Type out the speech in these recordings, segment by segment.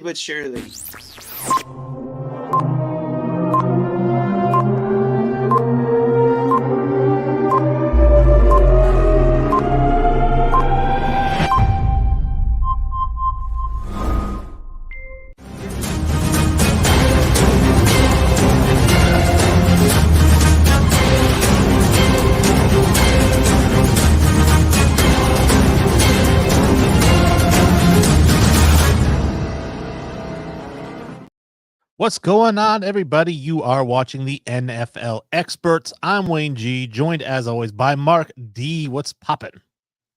but surely. What's going on, everybody? You are watching the NFL Experts. I'm Wayne G, joined as always by Mark D. What's poppin'?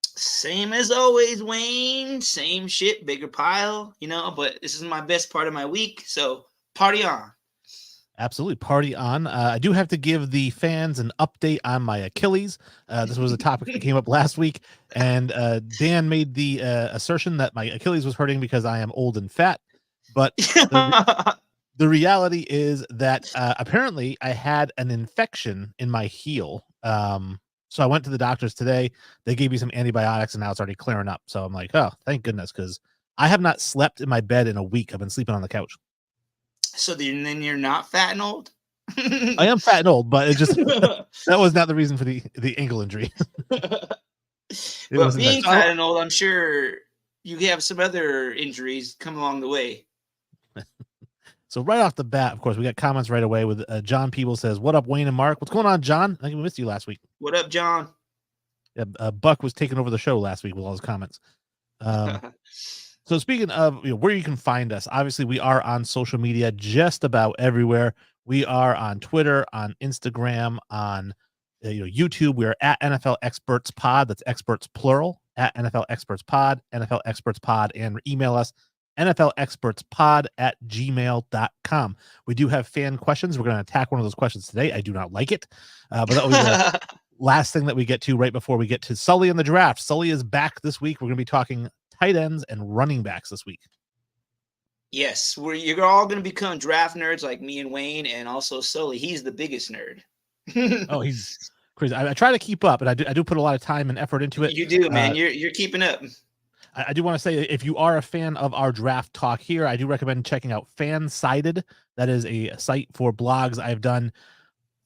Same as always, Wayne. Same shit, bigger pile, but this is my best part of my week, so party on. Absolutely, party on. I do have to give the fans an update on my Achilles. This was a topic that came up last week, and Dan made the assertion that my Achilles was hurting because I am old and fat, but the reality is that apparently I had an infection in my heel. So I went to the doctors today. They gave me some antibiotics, and now it's already clearing up. So I'm like, oh, thank goodness, because I have not slept in my bed in a week. I've been sleeping on the couch. So then you're not fat and old? I am fat and old, but it just that was not the reason for the ankle injury. But being fat and old, I'm sure you have some other injuries come along the way. So right off the bat, of course, we got comments right away with John Peeble says, "What up, Wayne and Mark? What's going on, John? I think we missed you last week." What up, John? Yeah, Buck was taking over the show last week with all his comments. So speaking of where you can find us, obviously we are on social media just about everywhere. We are on Twitter, on Instagram, on YouTube. We are at NFL Experts Pod. That's experts plural, at NFL Experts Pod, NFL Experts Pod, and email us NFLExpertsPod@gmail.com. We do have fan questions. We're going to attack one of those questions today. I do not like it, but that will be the last thing that we get to right before we get to Sully and the draft. Sully is back this week. We're going to be talking tight ends and running backs this week. Yes, you're all going to become draft nerds like me and Wayne, and also Sully. He's the biggest nerd. Oh, he's crazy. I try to keep up, and I do put a lot of time and effort into it. You do, man. You're keeping up. I do want to say, if you are a fan of our draft talk here, I do recommend checking out Fansided. That is a site for blogs. I've done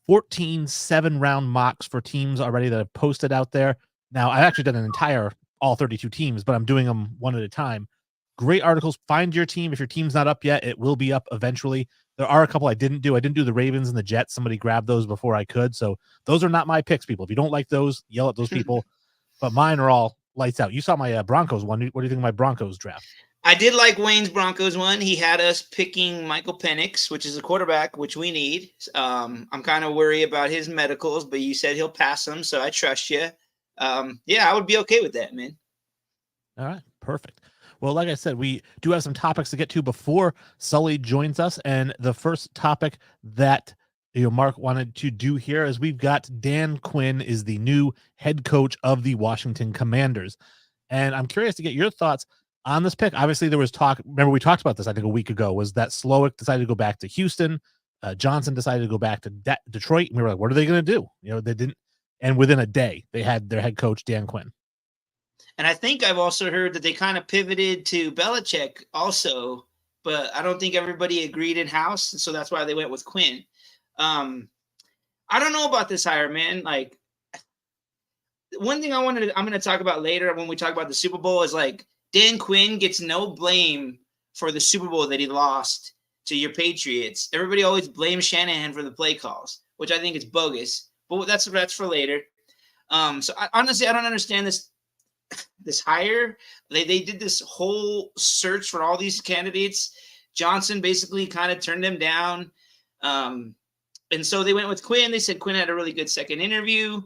14 7-round mocks for teams already that I've posted out there. Now, I've actually done an entire all 32 teams, but I'm doing them one at a time. Great articles. Find your team. If your team's not up yet, it will be up eventually. There are a couple I didn't do. I didn't do the Ravens and the Jets. Somebody grabbed those before I could. So those are not my picks, people. If you don't like those, yell at those people. But mine are all lights out. You saw my Broncos one. What do you think of my Broncos draft? I did like Wayne's Broncos one. He had us picking Michael Penix, which is a quarterback, which we need. I'm kind of worried about his medicals, but you said he'll pass them, so I trust you. Yeah, I would be okay with that, man. All right, perfect. Well, like I said, we do have some topics to get to before Sully joins us, and the first topic that Mark wanted to do here is we've got Dan Quinn is the new head coach of the Washington Commanders, and I'm curious to get your thoughts on this pick. Obviously, there was talk. Remember, we talked about this, I think, a week ago. Was that Slowick decided to go back to Houston? Johnson decided to go back to Detroit. And we were like, what are they going to do? They didn't. And within a day, they had their head coach, Dan Quinn. And I think I've also heard that they kind of pivoted to Belichick also, but I don't think everybody agreed in house. So that's why they went with Quinn. I don't know about this hire, man. Like, one thing I'm going to talk about later when we talk about the Super Bowl is like Dan Quinn gets no blame for the Super Bowl that he lost to your Patriots. Everybody always blames Shanahan for the play calls, which I think is bogus, but that's for later. So honestly, I don't understand this hire. They did this whole search for all these candidates. Johnson basically kind of turned them down. And so they went with Quinn. They said Quinn had a really good second interview.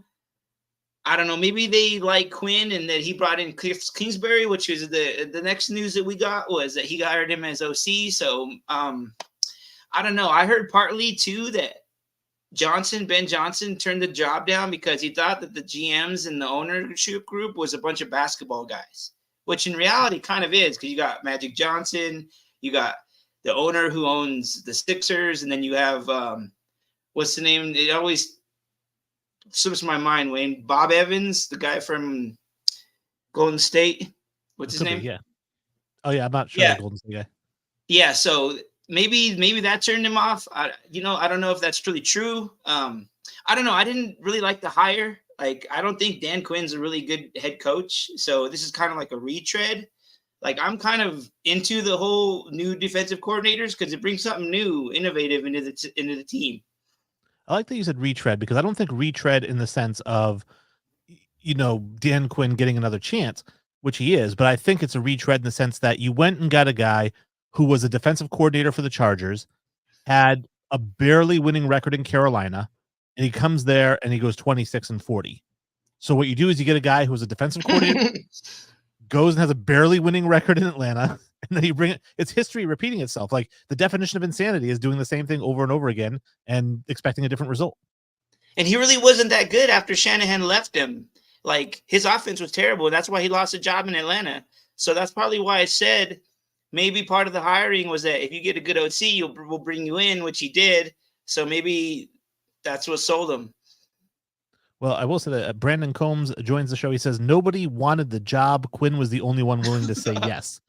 I don't know. Maybe they like Quinn and that he brought in Cliff Kingsbury, which is the next news that we got was that he hired him as OC. So I don't know. I heard partly too that Ben Johnson turned the job down because he thought that the GMs and the ownership group was a bunch of basketball guys, which in reality kind of is, because you got Magic Johnson, you got the owner who owns the Sixers, and then you have what's the name? It always slips my mind, Wayne. Bob Evans, the guy from Golden State. What's his name? Yeah. Oh yeah, I'm not sure. The Golden State guy. Yeah, so maybe that turned him off. I don't know if that's truly true. I don't know. I didn't really like the hire. Like, I don't think Dan Quinn's a really good head coach. So this is kind of like a retread. Like, I'm kind of into the whole new defensive coordinators because it brings something new, innovative into the team. I like that you said retread because I don't think retread in the sense of, Dan Quinn getting another chance, which he is, but I think it's a retread in the sense that you went and got a guy who was a defensive coordinator for the Chargers, had a barely winning record in Carolina, and he comes there and he goes 26-40. So what you do is you get a guy who was a defensive coordinator, goes and has a barely winning record in Atlanta, and then you bring it. It's history repeating itself. Like the definition of insanity is doing the same thing over and over again and expecting a different result. And he really wasn't that good after Shanahan left him. Like, his offense was terrible. That's why he lost a job in Atlanta. So that's probably why I said maybe part of the hiring was that if you get a good OC, we'll bring you in, which he did. So maybe that's what sold him. Well, I will say that Brandon Combs joins the show. He says nobody wanted the job. Quinn was the only one willing to say yes.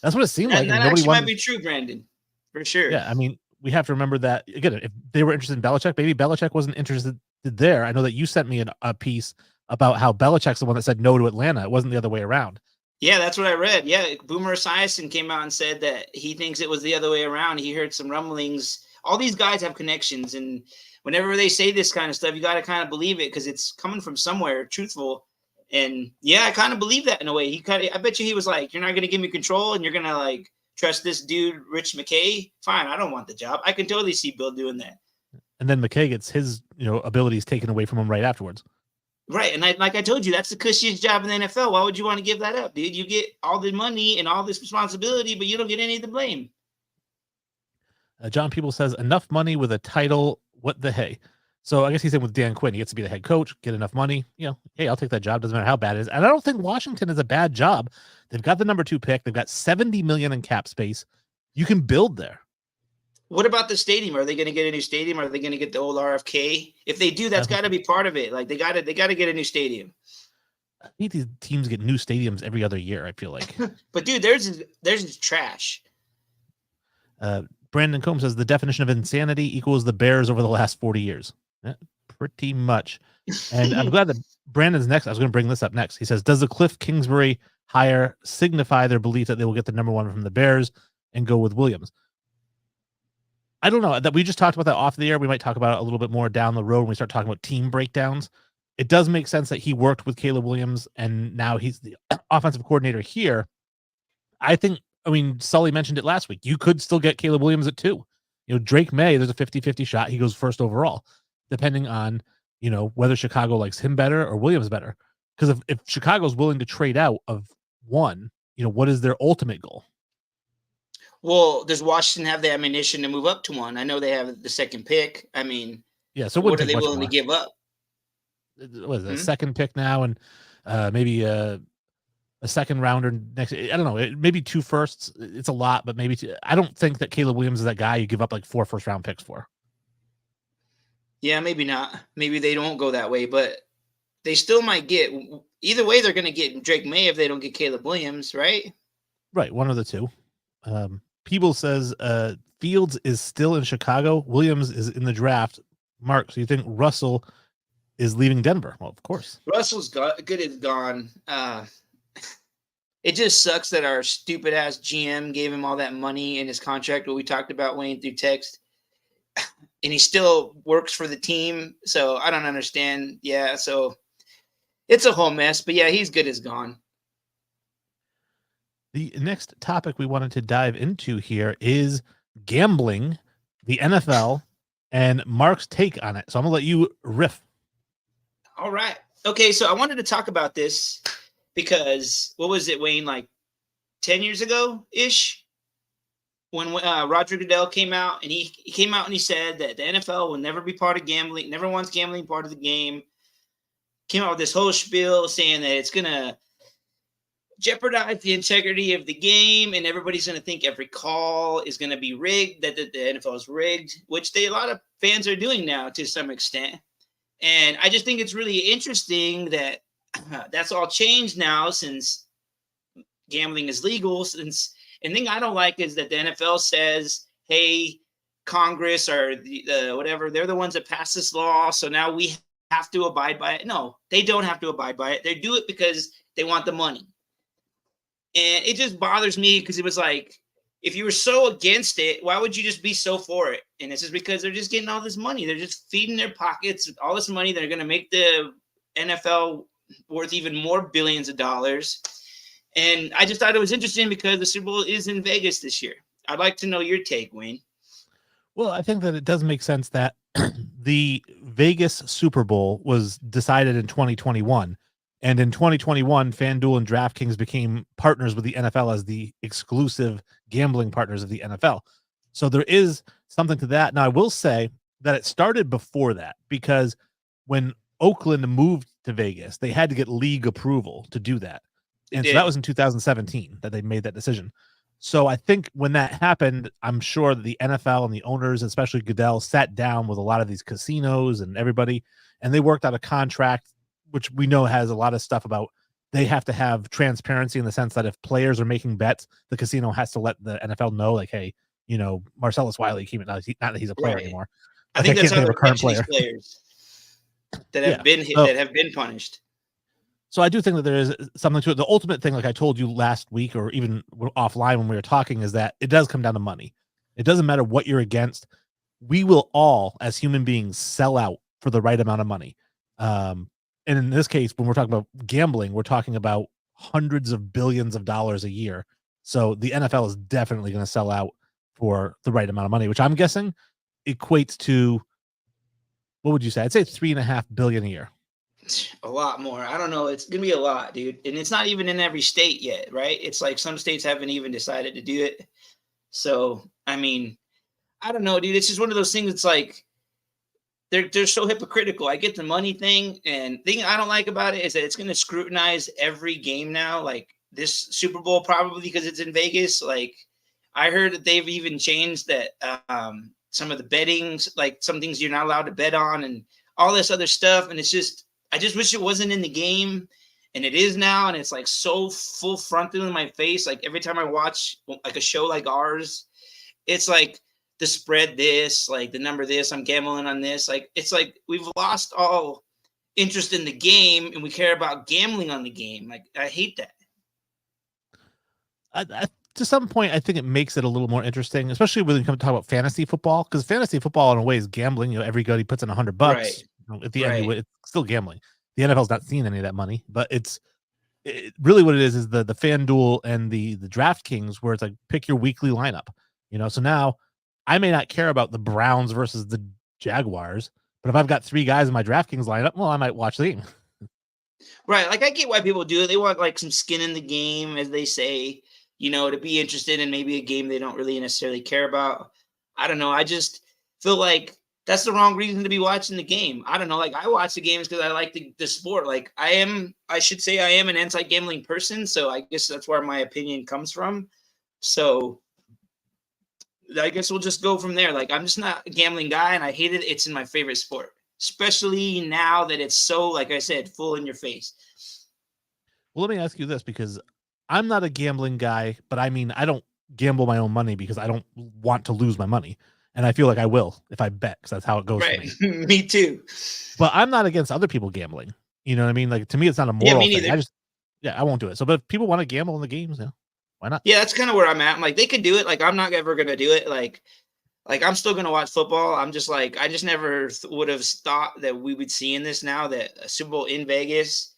That's what it seemed like. I That mean, nobody actually wanted. might be true, Brandon, for sure. Yeah, I mean, we have to remember that again. If they were interested in Belichick, maybe Belichick wasn't interested there. I know that you sent me a piece about how Belichick's the one that said no to Atlanta. It wasn't the other way around. Yeah, that's what I read. Yeah, Boomer Esiason came out and said that he thinks it was the other way around. He heard some rumblings. All these guys have connections, and whenever they say this kind of stuff, you got to kind of believe it because it's coming from somewhere truthful. And yeah, I kind of believe that in a way. I bet you he was like, "You're not going to give me control, and you're going to like trust this dude, Rich McKay. Fine, I don't want the job. I can totally see Bill doing that." And then McKay gets his, abilities taken away from him right afterwards. Right, and like I told you, that's the cushiest job in the NFL. Why would you want to give that up, dude? You get all the money and all this responsibility, but you don't get any of the blame. John People says enough money with a title. What the hey? So I guess he's in with Dan Quinn. He gets to be the head coach, get enough money. Hey, I'll take that job. Doesn't matter how bad it is. And I don't think Washington is a bad job. They've got the number 2 pick. They've got $70 million in cap space. You can build there. What about the stadium? Are they going to get a new stadium? Are they going to get the old RFK? If they do, that's got to be part of it. Like they got to get a new stadium. I think these teams get new stadiums every other year, I feel like. But dude, there's trash. Brandon Combs says the definition of insanity equals the Bears over the last 40 years. Pretty much. And I'm glad that Brandon's next. I was going to bring this up next. He says, does the Cliff Kingsbury hire signify their belief that they will get the number 1 from the Bears and go with Williams? I don't know. That we just talked about that off the air. We might talk about it a little bit more down the road when we start talking about team breakdowns. It does make sense that he worked with Caleb Williams and now he's the offensive coordinator here. I mean, Sully mentioned it last week. You could still get Caleb Williams at 2. Drake May, there's a 50-50 shot. He goes first overall, depending on, whether Chicago likes him better or Williams better. Because if Chicago's willing to trade out of 1, what is their ultimate goal? Well, does Washington have the ammunition to move up to 1? I know they have the second pick. I mean, yeah. So what are they willing to give up? What is it, a second pick now and maybe a second rounder next? I don't know. Maybe 2 firsts. It's a lot, but maybe I don't think that Caleb Williams is that guy you give up like 4 first-round picks for. Yeah, maybe not. Maybe they don't go that way, but they still might get. Either way, they're going to get Drake May if they don't get Caleb Williams, right? Right, one of the two. Peebles says Fields is still in Chicago. Williams is in the draft. Mark, so you think Russell is leaving Denver? Well, of course. Russell's good is gone. It just sucks that our stupid ass GM gave him all that money in his contract. What we talked about, Wayne, through text, and he still works for the team. So I don't understand. Yeah, so it's a whole mess. But yeah, he's good as gone. The next topic we wanted to dive into here is gambling, the NFL, and Mark's take on it. So I'm going to let you riff. All right. Okay, so I wanted to talk about this because, what was it, Wayne, like 10 years ago-ish? When Roger Goodell came out, and he came out and he said that the NFL will never be part of gambling, never wants gambling part of the game. Came out with this whole spiel saying that it's going to jeopardize the integrity of the game, and everybody's going to think every call is going to be rigged, that the NFL is rigged, which a lot of fans are doing now to some extent. And I just think it's really interesting that that's all changed now since gambling is legal, And the thing I don't like is that the NFL says, hey, Congress or the whatever, they're the ones that pass this law. So now we have to abide by it. No, they don't have to abide by it. They do it because they want the money. And it just bothers me because it was like, if you were so against it, why would you just be so for it? And it's just because they're just getting all this money. They're just feeding their pockets all this money. They're going to make the NFL worth even more billions of dollars. And I just thought it was interesting because the Super Bowl is in Vegas this year. I'd like to know your take, Wayne. Well, I think that it does make sense that the Vegas Super Bowl was decided in 2021. And in 2021, FanDuel and DraftKings became partners with the NFL as the exclusive gambling partners of the NFL. So there is something to that. Now, I will say that it started before that because when Oakland moved to Vegas, they had to get league approval to do that. So that was in 2017 that they made that decision. So I think when that happened, I'm sure that the NFL and the owners, especially Goodell, sat down with a lot of these casinos and everybody, and they worked out a contract, which we know has a lot of stuff about they have to have transparency in the sense that if players are making bets, the casino has to let the NFL know, like, hey, you know, Marcellus Wiley came in, not that he's a player anymore. I think that's how they're catching these players that have been punished. So I do think that there is something to it. The ultimate thing, like I told you last week or even offline when we were talking, is that it does come down to money. It doesn't matter what you're against. We will all, as human beings, sell out for the right amount of money. And in this case, when we're talking about gambling, we're talking about hundreds of billions of dollars a year. So the NFL is definitely going to sell out for the right amount of money, which I'm guessing equates to, what would you say? I'd say $3.5 billion a year. A lot more. I don't know. It's gonna be a lot, dude. And it's not even in every state yet, right? It's like some states haven't even decided to do it. So I mean, I don't know, dude. It's just one of those things. It's like they're so hypocritical. I get the money thing, and the thing I don't like about it is that it's gonna scrutinize every game now. Like this Super Bowl, probably because it's in Vegas. Like I heard that they've even changed that some of the bettings, like some things you're not allowed to bet on, and all this other stuff. And it's just, I just wish it wasn't in the game, and it is now, and it's like so full frontal in my face. Like every time I watch like a show like ours, it's like the spread this, like the number this, I'm gambling on this. Like it's like we've lost all interest in the game, and we care about gambling on the game. Like I hate that. To some point, I think it makes it a little more interesting, especially when you come to talk about fantasy football, because fantasy football in a way is gambling. You know, everybody puts in $100. Right. At the end, it's still gambling. The NFL's not seeing any of that money, but really what it is the FanDuel and the DraftKings, where it's like pick your weekly lineup. You know, so now I may not care about the Browns versus the Jaguars, but if I've got 3 guys in my DraftKings lineup, well, I might watch the game. Right. Like I get why people do it. They want like some skin in the game, as they say, you know, to be interested in maybe a game they don't really necessarily care about. I don't know. I just feel like that's the wrong reason to be watching the game. I don't know. Like I watch the games because I like the sport. Like I should say I am an anti-gambling person. So I guess that's where my opinion comes from. So I guess we'll just go from there. Like I'm just not a gambling guy, and I hate it. It's in my favorite sport, especially now that it's so, like I said, full in your face. Well, let me ask you this, because I'm not a gambling guy, but I mean, I don't gamble my own money because I don't want to lose my money. And I feel like I will if I bet, because that's how it goes for me. Me too. But I'm not against other people gambling. You know what I mean? Like to me, it's not a moral thing. I won't do it. So, but if people want to gamble in the games, yeah, why not? Yeah, that's kind of where I'm at. I'm like, they can do it. Like, I'm not ever gonna do it. Like I'm still gonna watch football. I'm just like, I just never would have thought that we would see in this now, that a Super Bowl in Vegas,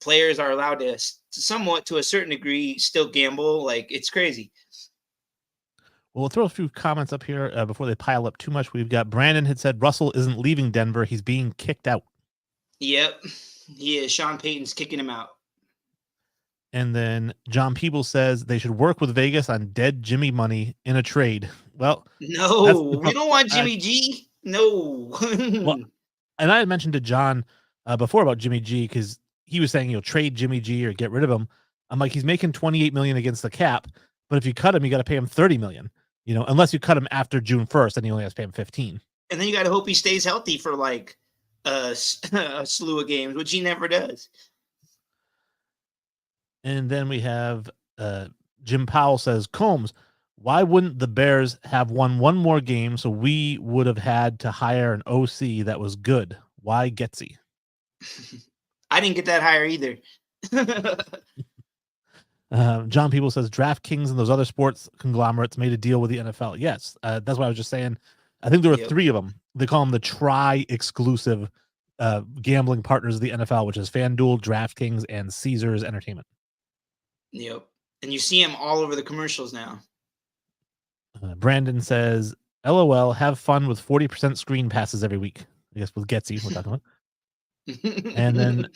players are allowed to somewhat, to a certain degree, still gamble. Like it's crazy. Well, we'll throw a few comments up here before they pile up too much. We've got Brandon had said Russell isn't leaving Denver. He's being kicked out. Yep. He is. Sean Payton's kicking him out. And then John Peebles says they should work with Vegas on dead Jimmy money in a trade. Well, no, we don't want Jimmy G. No. Well, and I had mentioned to John before about Jimmy G, because he was saying, trade Jimmy G or get rid of him. I'm like, he's making $28 million against the cap, but if you cut him, you got to pay him $30 million. Unless you cut him after June 1st, then you only have to pay him 15. And then you got to hope he stays healthy for like a slew of games, which he never does. And then we have Jim Powell says, Combs, why wouldn't the Bears have won one more game so we would have had to hire an OC that was good? Why Getsy? I didn't get that higher either. John People says DraftKings and those other sports conglomerates made a deal with the NFL. Yes, that's what I was just saying. I think there were three of them. They call them the tri-exclusive gambling partners of the NFL, which is FanDuel, DraftKings, and Caesars Entertainment. Yep. And you see them all over the commercials now. Brandon says, LOL, have fun with 40% screen passes every week. I guess with Getsy, we're talking about. And then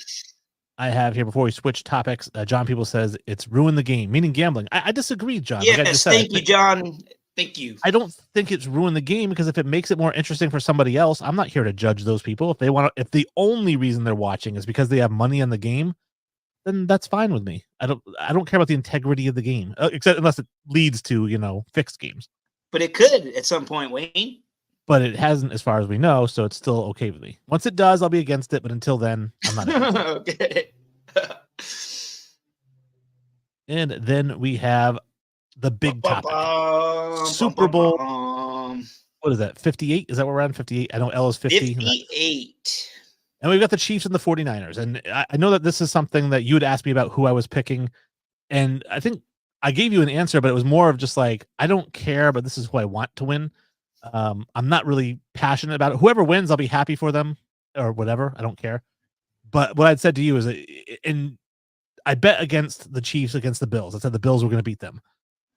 I have here, before we switch topics, John People says it's ruined the game, meaning gambling. I disagree, John. Yes, like I just said, thank you, John. Thank you. I don't think it's ruined the game, because if it makes it more interesting for somebody else, I'm not here to judge those people. If the only reason they're watching is because they have money on the game, then that's fine with me. I don't care about the integrity of the game, except unless it leads to, fixed games. But it could at some point, Wayne. But it hasn't, as far as we know, so it's still okay with me. Once it does, I'll be against it, but until then, I'm not against it. Okay. And then we have the big topic. Super Bowl. What is that, 58? Is that what we're on, 58? I know L is 50. 58. And we've got the Chiefs and the 49ers. And I know that this is something that you had asked me about who I was picking. And I think I gave you an answer, but it was more of just like, I don't care, but this is who I want to win. I'm not really passionate about it. Whoever wins, I'll be happy for them or whatever. I don't care. But what I'd said to you is, I bet against the Chiefs against the Bills. I said the Bills were going to beat them.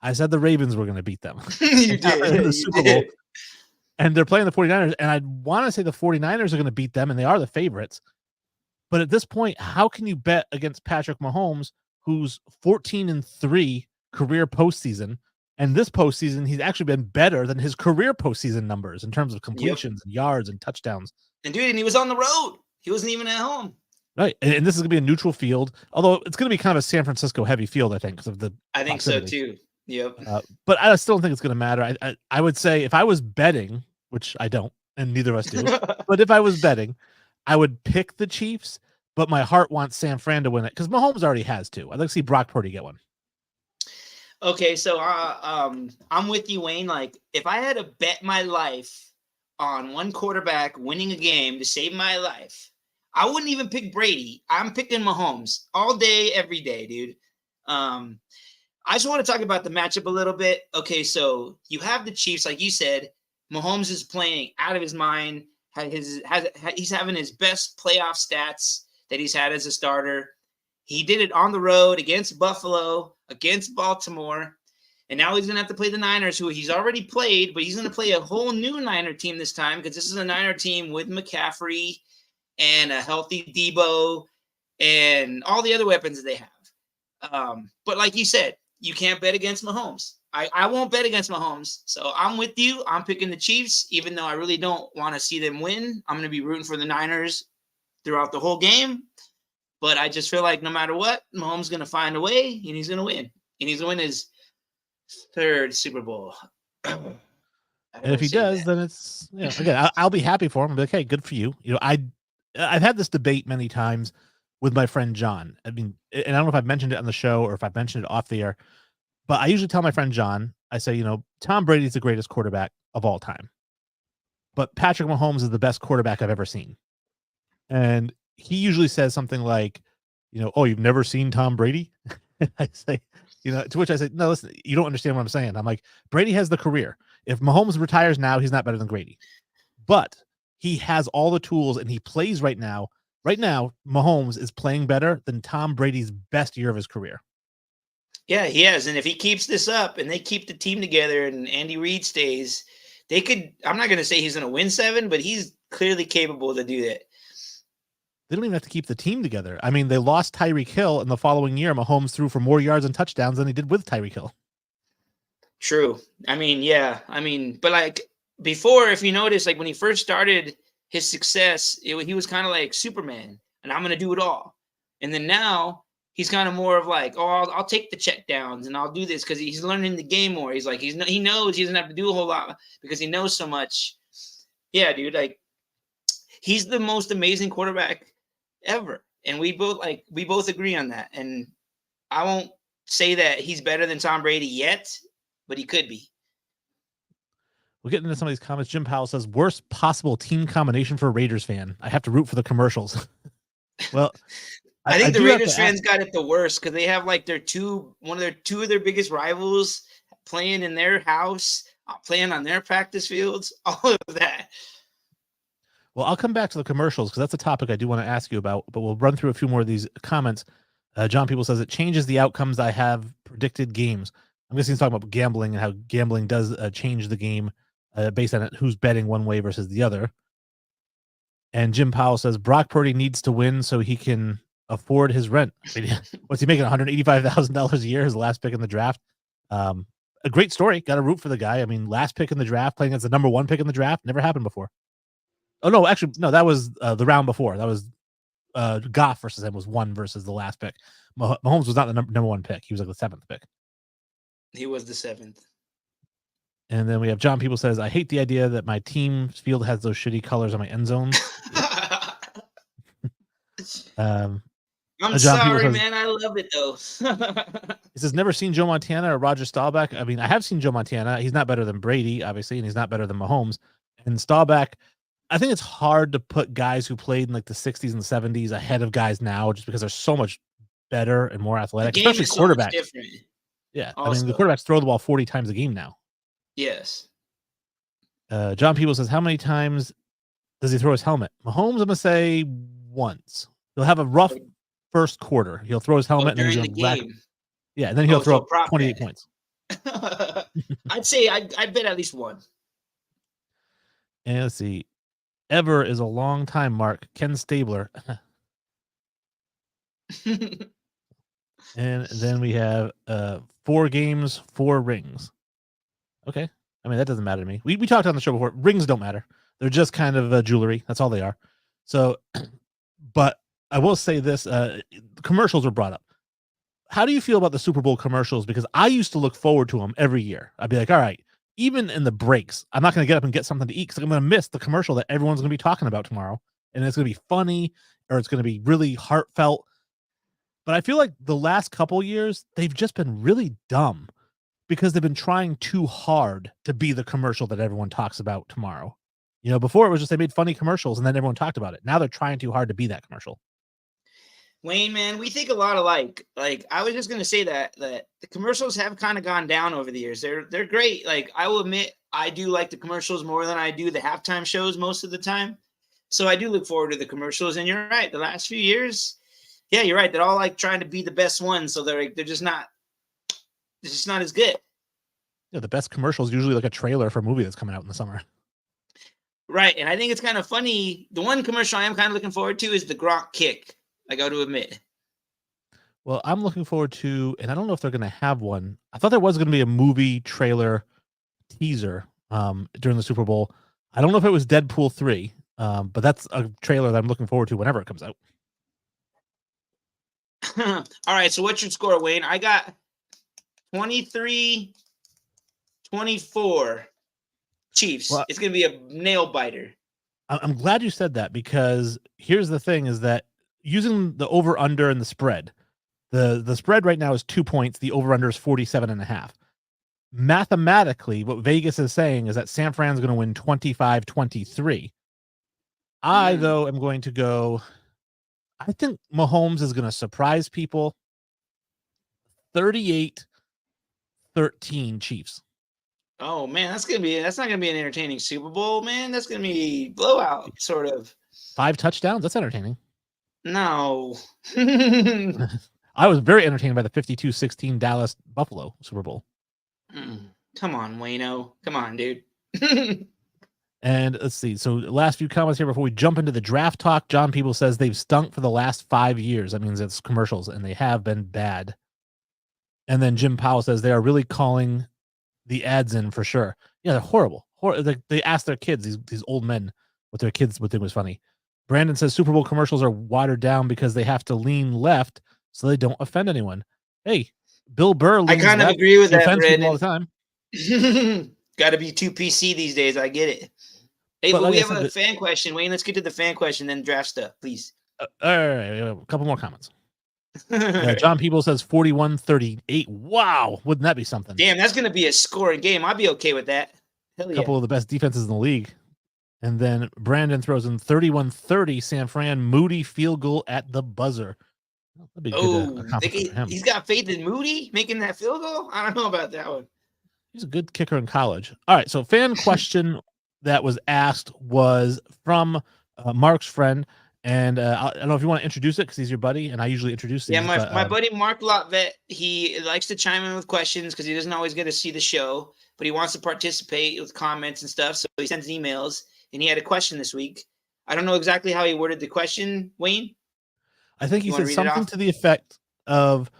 I said the Ravens were going to beat them. You did. In the Super Bowl. And they're playing the 49ers. And I want to say the 49ers are going to beat them, and they are the favorites. But at this point, how can you bet against Patrick Mahomes, who's 14-3 career postseason? And this postseason, he's actually been better than his career postseason numbers in terms of completions and yards and touchdowns. And dude, he was on the road. He wasn't even at home. Right. And this is going to be a neutral field, although it's going to be kind of a San Francisco heavy field, I think, because of the proximity. So too. Yep. But I still don't think it's going to matter. I would say if I was betting, which I don't, and neither of us do, but if I was betting, I would pick the Chiefs, but my heart wants San Fran to win it because Mahomes already has two. I'd like to see Brock Purdy get one. Okay, so I'm with you, Wayne. Like, if I had to bet my life on one quarterback winning a game to save my life, I wouldn't even pick Brady. I'm picking Mahomes all day, every day, dude. I just want to talk about the matchup a little bit. Okay, so you have the Chiefs, like you said. Mahomes is playing out of his mind. He's having his best playoff stats that he's had as a starter. He did it on the road against Buffalo, against Baltimore, and now he's going to have to play the Niners, who he's already played, but he's going to play a whole new Niner team this time because this is a Niner team with McCaffrey and a healthy Debo and all the other weapons that they have. But like you said, you can't bet against Mahomes. I won't bet against Mahomes. So I'm with you. I'm picking the Chiefs, even though I really don't want to see them win. I'm going to be rooting for the Niners throughout the whole game. But I just feel like no matter what, Mahomes is going to find a way, and he's going to win. And he's going to win his third Super Bowl. And if he does, then it's, again, I'll be happy for him. I'll be like, hey, good for you. I've had this debate many times with my friend John. I mean, and I don't know if I've mentioned it on the show or if I've mentioned it off the air, but I usually tell my friend John, I say, Tom Brady's the greatest quarterback of all time. But Patrick Mahomes is the best quarterback I've ever seen. And he usually says something like, oh, you've never seen Tom Brady? I say, to which I say, no, listen, you don't understand what I'm saying. I'm like, Brady has the career. If Mahomes retires now, he's not better than Brady. But he has all the tools and he plays right now. Right now, Mahomes is playing better than Tom Brady's best year of his career. Yeah, he has. And if he keeps this up and they keep the team together and Andy Reid stays, they could, I'm not going to say he's going to win 7, but he's clearly capable to do that. They don't even have to keep the team together. I mean, they lost Tyreek Hill, and the following year, Mahomes threw for more yards and touchdowns than he did with Tyreek Hill. True. I mean, yeah. I mean, but like before, if you notice, like when he first started his success, he was kind of like Superman, and I'm going to do it all. And then now he's kind of more of like, oh, I'll take the check downs and I'll do this because he's learning the game more. He's like, he knows he doesn't have to do a whole lot because he knows so much. Yeah, dude. Like, he's the most amazing quarterback ever. And we both agree on that. And I won't say that he's better than Tom Brady yet, but he could be. We'll get into some of these comments. Jim Powell says, worst possible team combination for a Raiders fan. I have to root for the commercials. Well, I I think the do have Raiders to ask, fans got it the worst because they have like two of their biggest rivals playing in their house, playing on their practice fields, all of that. well, I'll come back to the commercials because that's a topic I do want to ask you about, but we'll run through a few more of these comments. John People says it changes the outcomes I have predicted games. I'm guessing he's talking about gambling and how gambling does change the game based on who's betting one way versus the other. And Jim Powell says Brock Purdy needs to win so he can afford his rent. I mean, what's he making? $185,000 a year, his last pick in the draft. A great story. Got to root for the guy. I mean, last pick in the draft, playing against the number 1 pick in the draft, never happened before. Oh no, actually, no, that was the round before. That was Goff versus him was 1 versus the last pick. Mahomes was not the number 1 pick. He was like the 7th pick. He was the 7th. And then we have John People says, I hate the idea that my team's field has those shitty colors on my end zones. I'm John sorry, says, man. I love it though. He says, never seen Joe Montana or Roger Staubach. I mean, I have seen Joe Montana. He's not better than Brady, obviously, and he's not better than Mahomes. And Staubach, I think it's hard to put guys who played in like the 60s and 70s ahead of guys now just because they're so much better and more athletic, especially quarterbacks. So different. Yeah. Also, I mean, the quarterbacks throw the ball 40 times a game now. Yes. John People says, how many times does he throw his helmet? Mahomes, I'm going to say once. He'll have a rough first quarter. He'll throw his helmet and then he'll game. Yeah, and then he'll throw up 28 points. I'd say I'd bet at least one. And let's see. Ever is a long time mark. Ken Stabler. And then we have 4 games, 4 rings. Okay. I mean, that doesn't matter to me. We talked on the show before. Rings don't matter. They're just kind of jewelry. That's all they are. So, but I will say this. Commercials were brought up. How do you feel about the Super Bowl commercials? Because I used to look forward to them every year. I'd be like, all right, even in the breaks, I'm not going to get up and get something to eat because I'm going to miss the commercial that everyone's going to be talking about tomorrow. And it's going to be funny or it's going to be really heartfelt. But I feel like the last couple years, they've just been really dumb because they've been trying too hard to be the commercial that everyone talks about tomorrow. You know, before it was just they made funny commercials and then everyone talked about it. Now they're trying too hard to be that commercial. Wayne, man, we think a lot alike. Like, I was just going to say that the commercials have kind of gone down over the years. They're great. Like, I will admit, I do like the commercials more than I do the halftime shows most of the time. So I do look forward to the commercials. And you're right. The last few years, yeah, you're right. They're all like trying to be the best ones. So they're just not as good. Yeah, the best commercial is usually like a trailer for a movie that's coming out in the summer. Right. And I think it's kind of funny. The one commercial I am kind of looking forward to is the Gronk kick. I got to admit. Well, I'm looking forward to, and I don't know if they're going to have one. I thought there was going to be a movie trailer teaser during the Super Bowl. I don't know if it was Deadpool 3, but that's a trailer that I'm looking forward to whenever it comes out. All right. So what's your score, Wayne? I got 23-24 Chiefs. Well, it's going to be a nail biter. I'm glad you said that because here's the thing is that using the over under and the spread, the spread right now is 2 points. The over under is 47.5. Mathematically, what Vegas is saying is that San Fran's going to win 25-23. I, though, am going to go. I think Mahomes is going to surprise people. 38-13 Chiefs. Oh man, that's not gonna be an entertaining Super Bowl, man. That's gonna be blowout, sort of. 5 touchdowns. That's entertaining. No. I was very entertained by the 52-16 Dallas Buffalo Super Bowl. Come on, Wayno. Come on, dude. And let's see. So last few comments here before we jump into the draft talk. John People says they've stunk for the last 5 years. That means it's commercials, and they have been bad. And then Jim Powell says they are really calling the ads in for sure. Yeah, they're horrible. They ask their kids, these old men, what their kids would think was funny. Brandon says Super Bowl commercials are watered down because they have to lean left so they don't offend anyone. Hey, Bill Burr. I kind of agree with that, Brandon. All the time. Got to be too PC these days. I get it. Hey, but we have a fan question. Wayne, let's get to the fan question, then draft stuff, please. All right, a couple more comments. John People says 41-38. Wow, wouldn't that be something? Damn, that's going to be a scoring game. I'd be okay with that. Hell yeah. A couple of the best defenses in the league. And then Brandon throws in 31-30. San Fran, Moody field goal at the buzzer. That'd be a good accomplishment for him. He's got faith in Moody making that field goal? I don't know about that one. He's a good kicker in college. All right, so fan question that was asked was from Mark's friend. And I don't know if you want to introduce it because he's your buddy, and I usually introduce these. Yeah, my buddy Mark Lotvet, he likes to chime in with questions because he doesn't always get to see the show, but he wants to participate with comments and stuff, so he sends emails, and he had a question this week. I don't know exactly how he worded the question, Wayne. I think he said something to the effect of,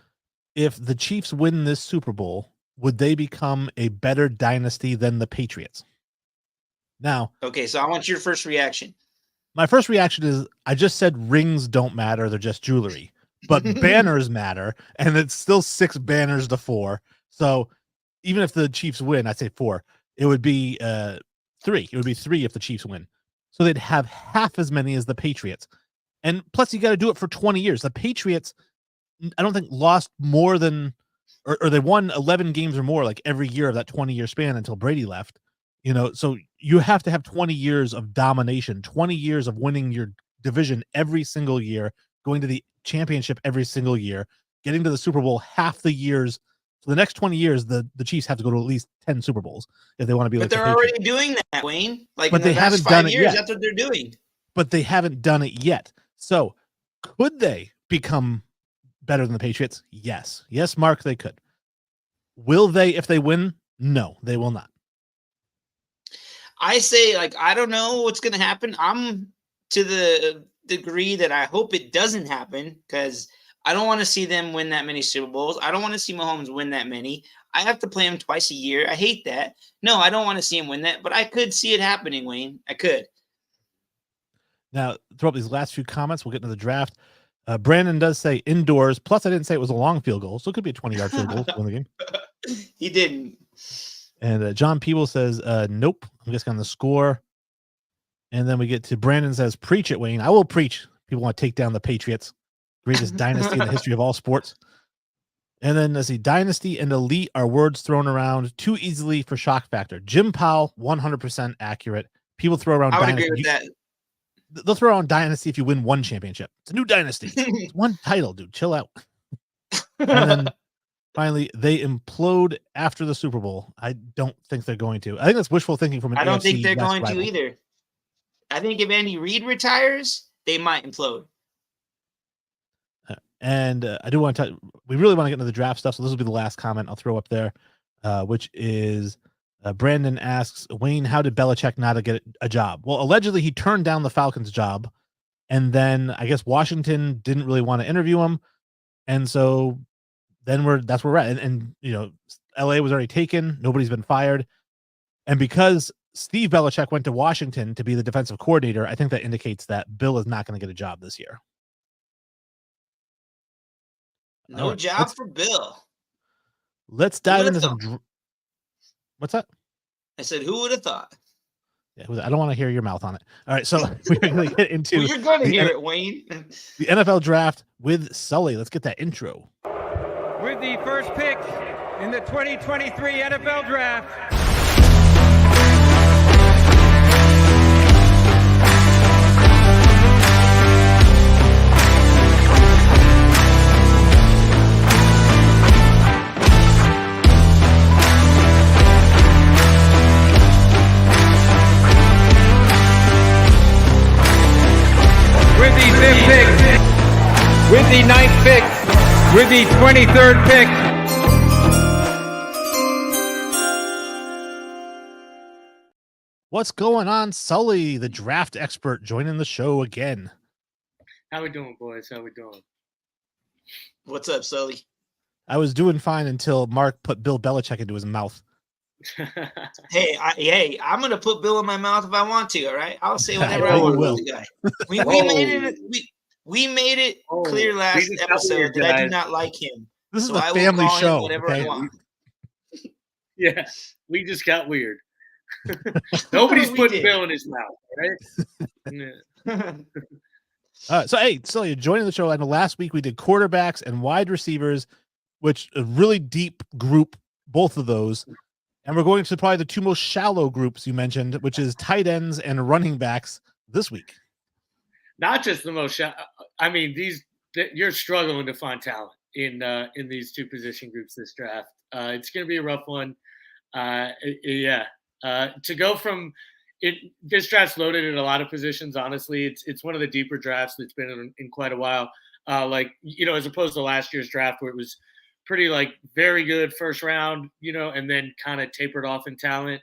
if the Chiefs win this Super Bowl, would they become a better dynasty than the Patriots? Now, okay, so I want your first reaction. My first reaction is, I just said rings don't matter. They're just jewelry, but banners matter. And it's still 6 banners to 4. So even if the Chiefs win, I'd say 4, it would be 3. It would be 3 if the Chiefs win. So they'd have half as many as the Patriots. And plus you got to do it for 20 years. The Patriots, I don't think lost more than, or they won 11 games or more, like every year of that 20-year span until Brady left. So you have to have 20 years of domination, 20 years of winning your division every single year, going to the championship every single year, getting to the Super Bowl half the years. So the next 20 years, the Chiefs have to go to at least 10 Super Bowls if they want to be. But they're already doing that, Wayne. But they haven't done it yet. That's what they're doing. But they haven't done it yet. So could they become better than the Patriots? Yes. Yes, Mark, they could. Will they if they win? No, they will not. I say, I don't know what's going to happen. I'm to the degree that I hope it doesn't happen because I don't want to see them win that many Super Bowls. I don't want to see Mahomes win that many. I have to play him twice a year. I hate that. No, I don't want to see him win that, but I could see it happening, Wayne. I could. Now, throw up these last few comments. We'll get into the draft. Brandon does say indoors. Plus, I didn't say it was a long field goal, so it could be a 20-yard field goal to win the game. He didn't. And John Peeble says, nope. I'm just on the score. And then we get to Brandon says, preach it, Wayne. I will preach. People want to take down the Patriots. Greatest dynasty in the history of all sports. And then let's see, dynasty and elite are words thrown around too easily for shock factor. Jim Powell, 100% accurate. People throw around dynasty. I would dynasty. agree with that. They'll throw around dynasty if you win 1 championship. It's a new dynasty. It's 1 title, dude. Chill out. And then finally, they implode after the Super Bowl. I don't think they're going to. I think that's wishful thinking from an I don't think they're West going rival. to either. I think if Andy Reid retires, they might implode. And I do want to we really want to get into the draft stuff, so this will be the last comment I'll throw up there, which is Brandon asks, Wayne, how did Belichick not get a job? Well, allegedly he turned down the Falcons job, and then I guess Washington didn't really want to interview him, and so then that's where we're at. And LA was already taken, nobody's been fired, and because Steve Belichick went to Washington to be the defensive coordinator, I think that indicates that Bill is not going to get a job this year. No job for Bill. Let's dive into some. What's that? I said, who would have thought? Yeah, I don't want to hear your mouth on it. All right, so we're going to get into. Well, you're going to hear it, Wayne. The NFL draft with Sully. Let's get that intro. With the first pick in the 2023 NFL draft. With the 5th pick, with the 9th pick, with the 23rd pick. What's going on, Sully, the draft expert, joining the show again? How we doing, boys? How we doing? What's up, Sully? I was doing fine until Mark put Bill Belichick into his mouth. Hey, I'm gonna put Bill in my mouth if I want to. All right, I'll say whatever I want to the guy. We made it clear last episode that I do not like him. This is a family show. Whatever I want. Yeah, we just got weird. Nobody's putting Bill in his mouth, right? So, hey, Celia, joining the show. I know last week we did quarterbacks and wide receivers, which a really deep group, both of those. And we're going to probably the two most shallow groups you mentioned, which is tight ends and running backs this week. Not just the most. I mean, you're struggling to find talent in these two position groups this draft. It's going to be a rough one. Yeah. To go from this draft's loaded at a lot of positions. Honestly, it's one of the deeper drafts that's been in quite a while. As opposed to last year's draft where it was pretty very good first round, and then kind of tapered off in talent.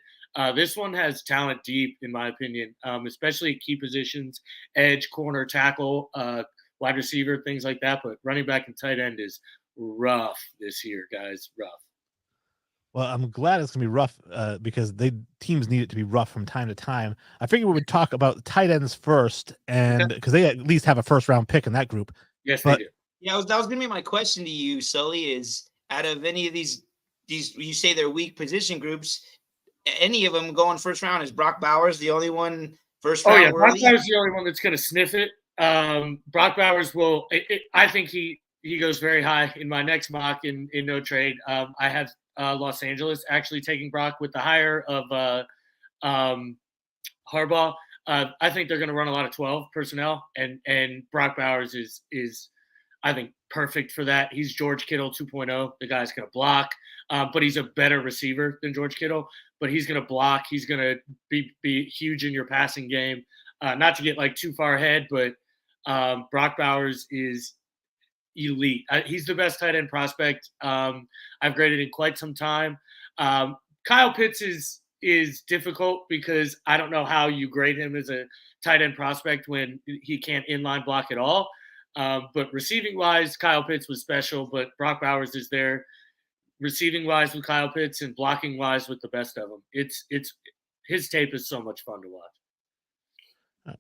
This one has talent deep, in my opinion, especially at key positions, edge, corner, tackle, wide receiver, things like that. But running back and tight end is rough this year, guys. Rough. Well, I'm glad it's gonna be rough because teams need it to be rough from time to time. I figured we would talk about tight ends first, and because they at least have a first round pick in that group. Yes, they do. Yeah, that was gonna be my question to you, Sully. Is out of any of these you say they're weak position groups, any of them going first round? Is Brock Bowers the only one first round? Oh yeah, Brock Bowers is the only one that's gonna sniff it. Brock Bowers will. I think he goes very high in my next mock in no trade. I have Los Angeles actually taking Brock with the hire of Harbaugh. I think they're going to run a lot of 12 personnel, and Brock Bowers is I think perfect for that. He's George Kittle 2.0. The guy's going to block, but he's a better receiver than George Kittle. But he's going to block. He's going to be huge in your passing game. Not to get too far ahead, but Brock Bowers is elite. He's the best tight end prospect I've graded in quite some time. Kyle Pitts is difficult because I don't know how you grade him as a tight end prospect when he can't inline block at all. But receiving wise, Kyle Pitts was special, but Brock Bowers is there receiving wise with Kyle Pitts and blocking wise with the best of them. It's his tape is so much fun to watch.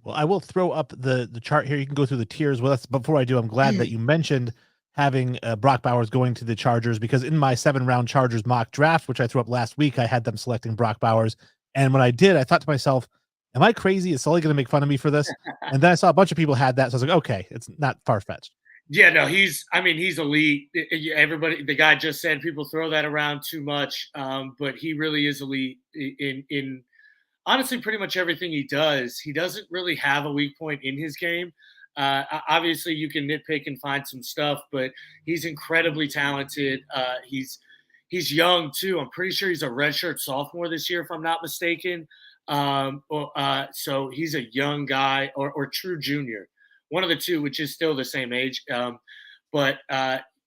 Well, I will throw up the chart here. You can go through the tiers with us. Before I do, I'm glad that you mentioned having Brock Bowers going to the Chargers, because in my 7-round Chargers mock draft, which I threw up last week, I had them selecting Brock Bowers. And when I did, I thought to myself, am I crazy? Is Sully going to make fun of me for this? And then I saw a bunch of people had that. So I was like, okay, it's not far-fetched. Yeah, no, he's elite. Everybody, the guy just said people throw that around too much, but he really is elite in honestly pretty much everything he does. He doesn't really have a weak point in his game. Obviously, you can nitpick and find some stuff, but he's incredibly talented. He's young too. I'm pretty sure he's a redshirt sophomore this year, if I'm not mistaken. So he's a young guy or true junior, one of the two, which is still the same age. But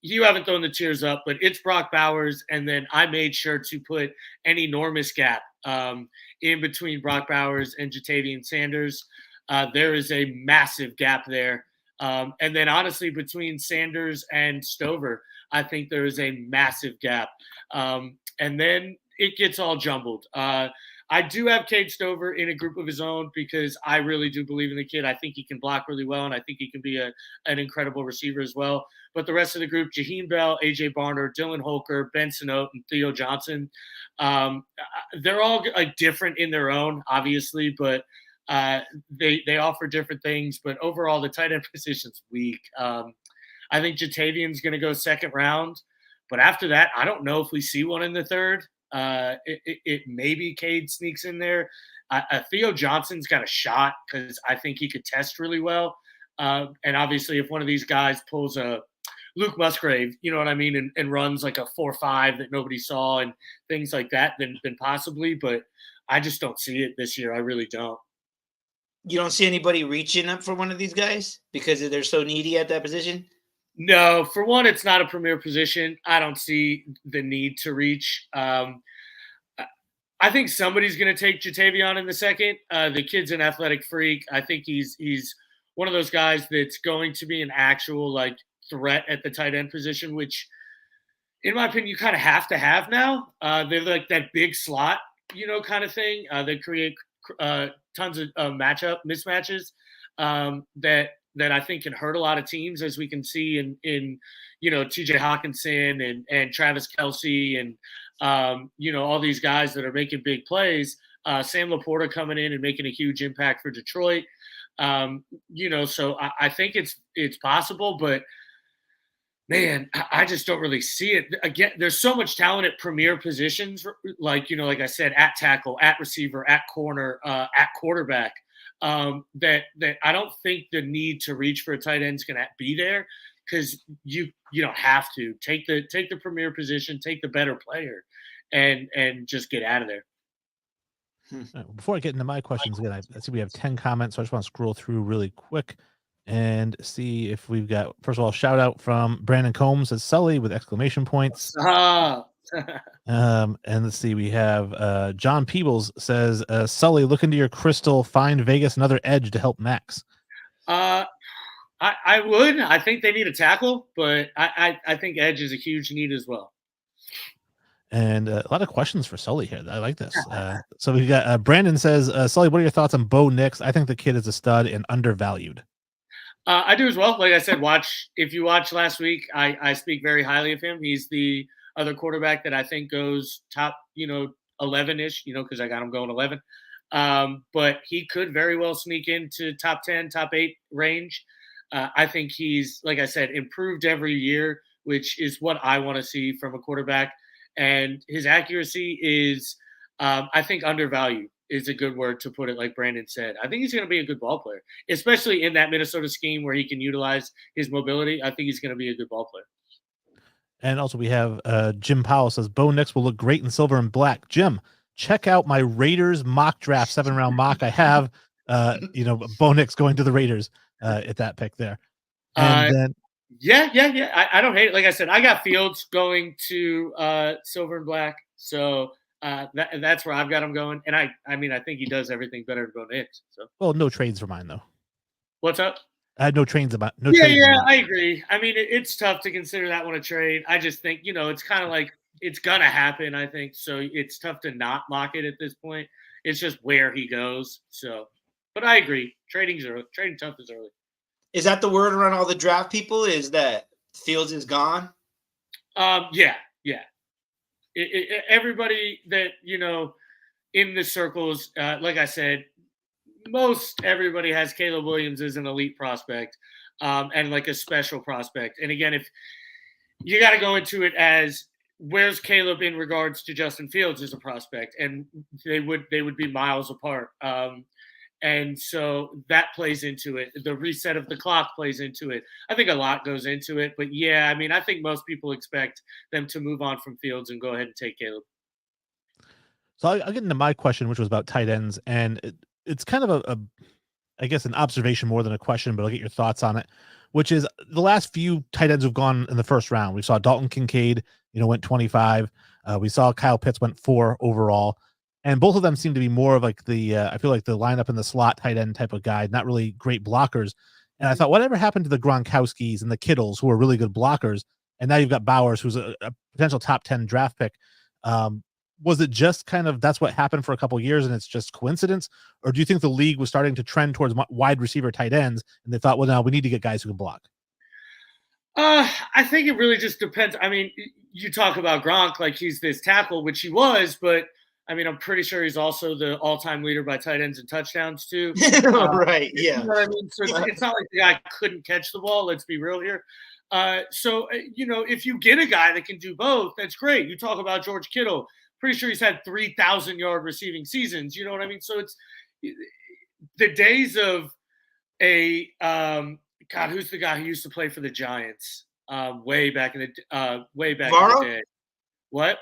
you haven't thrown the tiers up, but it's Brock Bowers, and then I made sure to put an enormous gap in between Brock Bowers and Jatavian Sanders. There is a massive gap there. And then honestly, between Sanders and Stover, I think there is a massive gap. And then it gets all jumbled. I do have Cade Stover in a group of his own because I really do believe in the kid. I think he can block really well, and I think he can be an incredible receiver as well. But the rest of the group, Jaheim Bell, A.J. Barner, Dylan Holker, Ben Sinote, and Theo Johnson, they're all different in their own, obviously, but they offer different things. But overall, the tight end position's weak. I think Jatavian's going to go second round. But after that, I don't know if we see one in the third. It maybe Cade sneaks in there. Theo Johnson's got a shot because I think he could test really well. And obviously, if one of these guys pulls a Luke Musgrave, you know what I mean, and runs like a 4.5 that nobody saw and things like that, then possibly. But I just don't see it this year. I really don't. You don't see anybody reaching up for one of these guys because they're so needy at that position? No, for one, it's not a premier position. I don't see the need to reach. I think somebody's going to take Jatavian in the second. The kid's an athletic freak. I think he's one of those guys that's going to be an actual threat at the tight end position, which, in my opinion, you kind of have to have now. They're like that big slot, kind of thing. They create tons of mismatches that I think can hurt a lot of teams, as we can see in TJ Hawkinson and Travis Kelce and all these guys that are making big plays. Sam Laporta coming in and making a huge impact for Detroit. So I think it's possible, but man, I just don't really see it. Again, there's so much talent at premier positions, like I said, at tackle, at receiver, at corner, at quarterback. That I don't think the need to reach for a tight end is going to be there, because you don't have to take the premier position, take the better player, and just get out of there. Before I get into my questions again, I see we have 10 comments, so I just want to scroll through really quick and see if we've got, first of all, shout out from Brandon Combs as Sully with exclamation points. And let's see, we have John Peebles says, Sully, look into your crystal, find Vegas another edge to help Max. I would. I think they need a tackle, but I think edge is a huge need as well. And a lot of questions for Sully here. I like this. So we got Brandon says, Sully, what are your thoughts on Bo Nix? I think the kid is a stud and undervalued. I do as well. Like I said, if you watched last week, I speak very highly of him. He's the other quarterback that I think goes top, 11-ish, because I got him going 11. But he could very well sneak into top 10, top 8 range. I think he's, like I said, improved every year, which is what I want to see from a quarterback. And his accuracy is, I think, undervalued is a good word to put it, like Brandon said. I think he's going to be a good ball player, especially in that Minnesota scheme where he can utilize his mobility. I think he's going to be a good ball player. And also we have Jim Powell says, Bo Nix will look great in silver and black. Jim, check out my Raiders mock draft, 7-round mock. I have, Bo Nix going to the Raiders at that pick there. And then Yeah. I don't hate it. Like I said, I got Fields going to silver and black. So that's where I've got him going. And I think he does everything better than Bo Nix. So. Well, no trades for mine, though. What's up? I had no trades about no. Yeah, I agree. It's tough to consider that one a trade. I just think, it's kind of like it's going to happen, I think. So it's tough to not lock it at this point. It's just where he goes. So, but I agree. Trading tough is early. Is that the word around all the draft people? Is that Fields is gone? Yeah. Everybody that, in the circles, like I said, most everybody has Caleb Williams as an elite prospect, and like a special prospect. And again, if you got to go into it as where's Caleb in regards to Justin Fields as a prospect, and they would be miles apart. And so that plays into it. The reset of the clock plays into it. I think a lot goes into it. But yeah, I think most people expect them to move on from Fields and go ahead and take Caleb. So I'll get into my question, which was about tight ends. And it's kind of I guess, an observation more than a question, but I'll get your thoughts on it, which is the last few tight ends who've gone in the first round. We saw Dalton Kincaid, went 25. We saw Kyle Pitts went 4 overall. And both of them seem to be more of like I feel like the lineup in the slot tight end type of guy, not really great blockers. And I thought, whatever happened to the Gronkowskis and the Kittles, who are really good blockers? And now you've got Bowers, who's a potential top 10 draft pick. Was it just kind of that's what happened for a couple of years and it's just coincidence? Or do you think the league was starting to trend towards wide receiver tight ends and they thought, well, now we need to get guys who can block? I think it really just depends. You talk about Gronk like he's this tackle, which he was, but I'm pretty sure he's also the all-time leader by tight ends and touchdowns too. Right. Yeah. You know what I mean? So it's not like the guy couldn't catch the ball. Let's be real here. So if you get a guy that can do both, that's great. You talk about George Kittle. Pretty sure he's had 3,000-yard receiving seasons. You know what I mean? So it's the days of a God. Who's the guy who used to play for the Giants way back in the day? What?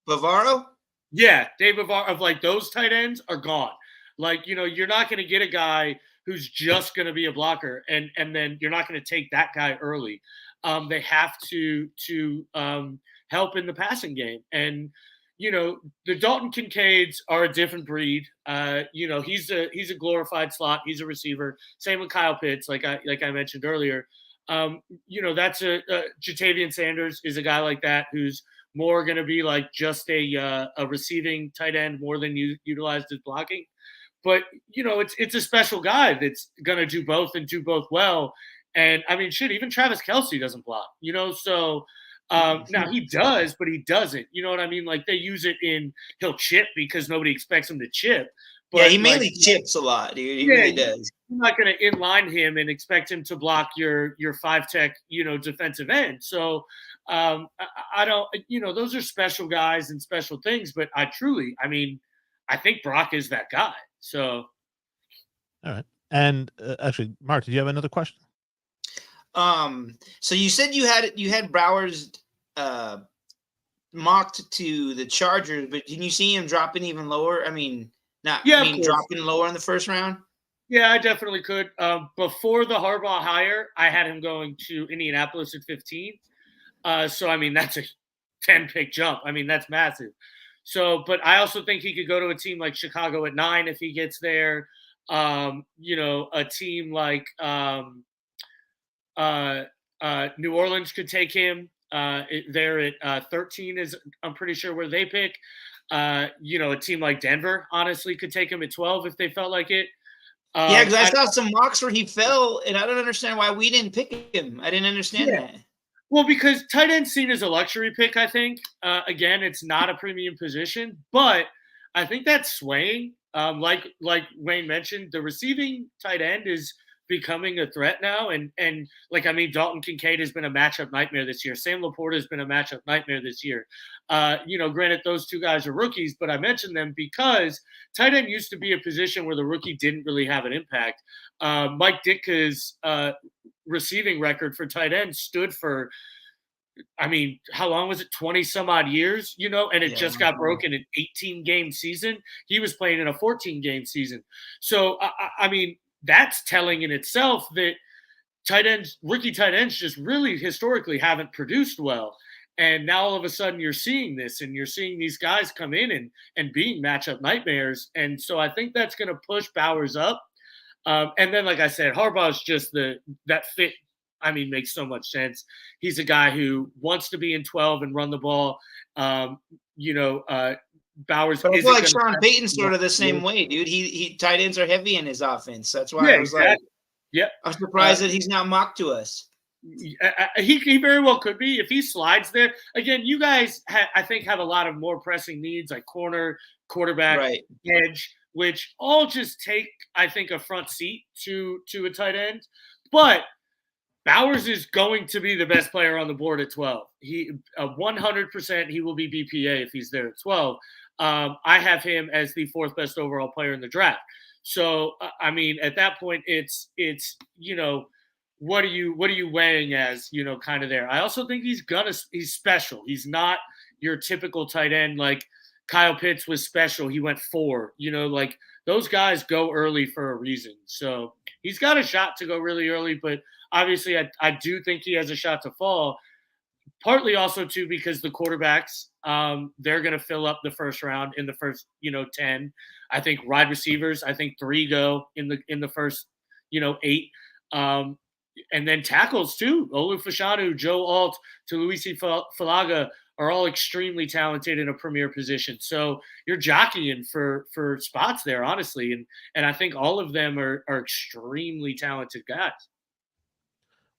Bavaro? Yeah, Dave Bavaro, of like those tight ends are gone. Like, you're not going to get a guy who's just going to be a blocker, and then you're not going to take that guy early. They have to help in the passing game. And, the Dalton Kincaids are a different breed. He's a glorified slot. He's a receiver. Same with Kyle Pitts, like I mentioned earlier. That's Jatavian Sanders is a guy like that who's more going to be like just a receiving tight end more than utilized as blocking. But, it's a special guy that's going to do both and do both well. And, even Travis Kelce doesn't block, so now he does, but he doesn't. You know what I mean? Like they use it he'll chip because nobody expects him to chip. Yeah, But he like, mainly chips a lot, dude. He yeah, really does. you're not going to inline him and expect him to block your 5-tech, defensive end. So I don't, those are special guys and special things. But I think Brock is that guy. So. All right. And actually, Mark, did you have another question? So you said you had Browers mocked to the Chargers, but didn't you see him dropping even lower? I mean, dropping lower in the first round. Yeah, I definitely could. Before the Harbaugh hire, I had him going to Indianapolis at 15. So I mean, that's a 10-pick jump. I mean, that's massive. So, but I also think he could go to a team like Chicago at 9 if he gets there. A team like New Orleans could take him. They're at 13 is I'm pretty sure where they pick. A team like Denver honestly could take him at 12 if they felt like it. Yeah, because I saw some mocks where he fell, and I don't understand why we didn't pick him. I didn't understand that. Well, because tight end seen as a luxury pick, I think. Again, it's not a premium position, but I think that's swaying. Like Wayne mentioned, the receiving tight end is becoming a threat now. And Dalton Kincaid has been a matchup nightmare this year. Sam Laporta has been a matchup nightmare this year. Granted, those two guys are rookies, but I mentioned them because tight end used to be a position where the rookie didn't really have an impact. Mike Ditka's receiving record for tight end stood for, how long was it? 20 some odd years, and it just got broken in 18-game season. He was playing in a 14-game season. So, that's telling in itself that rookie tight ends just really historically haven't produced well. And now all of a sudden you're seeing this and you're seeing these guys come in and being matchup nightmares. And so I think that's going to push Bowers up. And then, like I said, Harbaugh's just that fit. Makes so much sense. He's a guy who wants to be in 12 and run the ball. Bowers. But I feel like Sean Payton's sort of the same way, dude. He tight ends are heavy in his offense. That's why I was I'm surprised that he's not mocked to us. He very well could be if he slides there. Again, you guys, I think, have a lot of more pressing needs like corner, quarterback, edge, which all just take, I think, a front seat to a tight end. But Bowers is going to be the best player on the board at 12. He 100% he will be BPA if he's there at 12. I have him as the 4th best overall player in the draft. So at that point, it's what are you weighing as kind of there. I also think he's special. He's not your typical tight end like Kyle Pitts was special. He went 4. Those guys go early for a reason. So he's got a shot to go really early, but obviously I do think he has a shot to fall. Partly also too because the quarterbacks they're going to fill up the first round in the first 10. I think wide receivers, I think 3 go in the first 8. And then tackles too. Olu Fashanu, Joe Alt, Luisi Falaga are all extremely talented in a premier position. So you're jockeying for spots there, honestly. And I think all of them are extremely talented guys.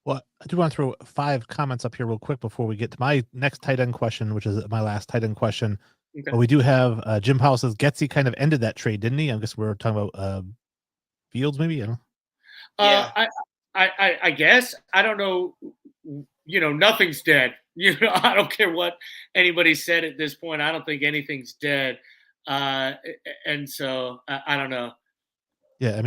Well, I do want to throw 5 comments up here real quick before we get to my next tight end question, which is my last tight end question. Okay. But we do have Jim Powell says Getsy kind of ended that trade, didn't he? I guess we're talking about Fields, maybe. Yeah. I guess I don't know. Nothing's dead. I don't care what anybody said at this point. I don't think anything's dead. And so I don't know. Yeah,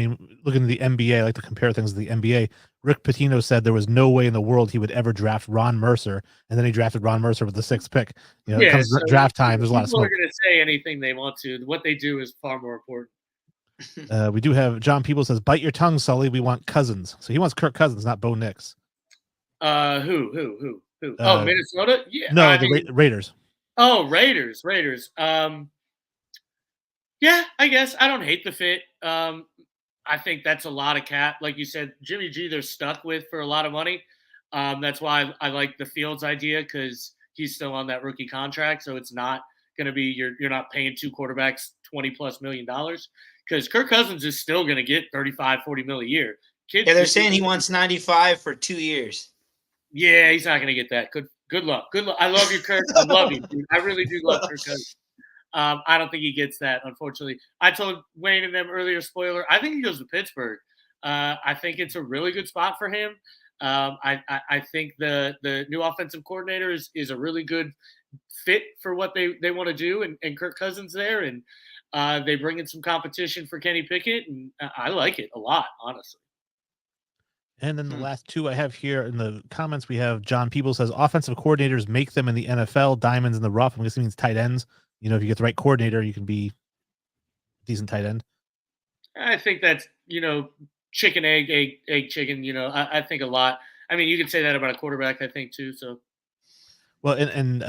looking at the NBA, I like to compare things to the NBA. Rick Pitino said there was no way in the world he would ever draft Ron Mercer, and then he drafted Ron Mercer with the 6th pick. It comes to draft time. There's a lot of smoke. People are going to say anything they want to. What they do is far more important. We do have John People says, "Bite your tongue, Sully. We want Cousins." So he wants Kirk Cousins, not Bo Nix. Who? Minnesota? Yeah. No, Raiders. Oh, Raiders. Yeah, I guess I don't hate the fit. I think that's a lot of cap. Like you said, Jimmy G, they're stuck with for a lot of money. That's why I like the Fields idea because he's still on that rookie contract. So it's not going to be you're not paying 2 quarterbacks $20+ million because Kirk Cousins is still going to get 35, 40 million a year. They're saying he wants 95 for 2 years. Yeah, he's not going to get that. Good luck. I love you, Kirk. I love you, dude. I really do love Kirk Cousins. I don't think he gets that, unfortunately. I told Wayne and them earlier, spoiler, I think he goes to Pittsburgh. I think it's a really good spot for him. I think the new offensive coordinator is a really good fit for what they want to do, and Kirk Cousins there, and they bring in some competition for Kenny Pickett, and I like it a lot, honestly. And then the last two I have here in the comments, we have John Peebles says offensive coordinators make them in the NFL, diamonds in the rough. I'm guessing it means tight ends. You know, if you get the right coordinator, you can be a decent tight end. I think that's, chicken, egg, chicken. I think a lot. I mean, you could say that about a quarterback, I think, too. So, well, and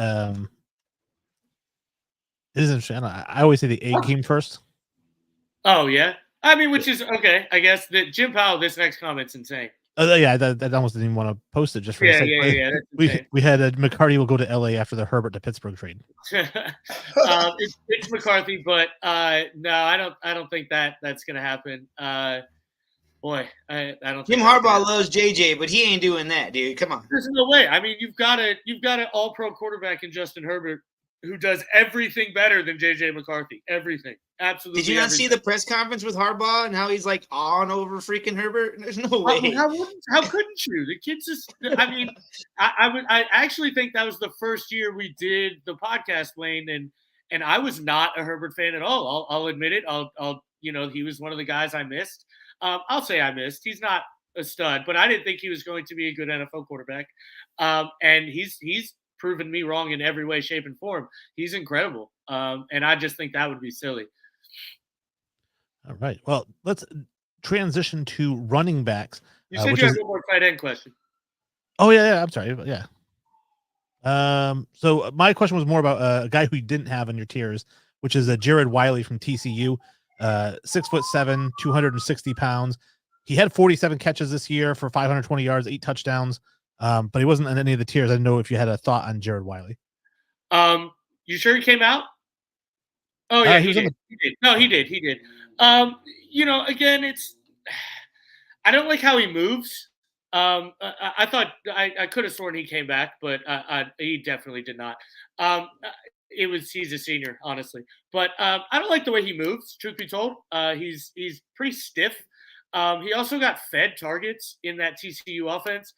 it is interesting. I always say the egg came first. Oh, yeah. I mean, which is okay. I guess that Jim Powell, this next comment's insane. Yeah, that almost didn't even want to post it just for a second. Yeah. We had McCarty will go to LA after the Herbert to Pittsburgh trade. It's McCarthy, but no, I don't think that's gonna happen. Boy, I don't. Jim Harbaugh loves JJ, but he ain't doing that, dude. Come on. There's no way. I mean, you've got an all-pro quarterback in Justin Herbert who does everything better than JJ McCarthy. Everything. Absolutely. Did you not see the press conference with Harbaugh and how he's like on over freaking Herbert? There's no way. How couldn't you? The kid's just. I mean, I actually think that was the first year we did the podcast, Wayne, and I was not a Herbert fan at all. I'll admit it. He was one of the guys I missed. I'll say I missed. He's not a stud, but I didn't think he was going to be a good NFL quarterback. And he's proven me wrong in every way, shape, and form. He's incredible. And I just think that would be silly. All right. Well, let's transition to running backs. You said you had one more tight end question. Oh, yeah. I'm sorry. Yeah. So my question was more about a guy who you didn't have in your tiers, which is Jared Wiley from TCU, 6'7", 260 pounds. He had 47 catches this year for 520 yards, 8 touchdowns. But he wasn't in any of the tiers. I didn't know if you had a thought on Jared Wiley. You sure he came out? Oh yeah, he did. No, he did. Again, I don't like how he moves. I thought I could have sworn he came back, but he definitely did not. He's a senior, honestly, but I don't like the way he moves. Truth be told, he's pretty stiff. He also got fed targets in that TCU offense.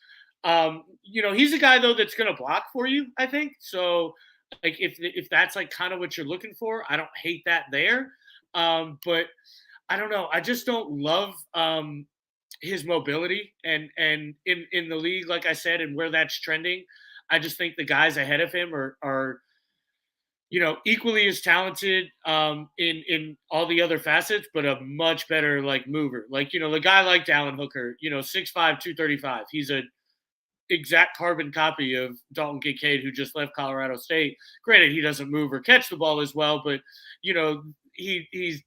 He's a guy though that's going to block for you, I think. So, like if that's like kind of what you're looking for, I don't hate that there. But I don't know. I just don't love his mobility and in the league, like I said, and where that's trending. I just think the guys ahead of him are equally as talented in all the other facets, but a much better like mover. Like, the guy like Dalvin Hooker, 6'5", 235. He's a exact carbon copy of Dalton Kincaid, who just left Colorado State. Granted, he doesn't move or catch the ball as well, but he's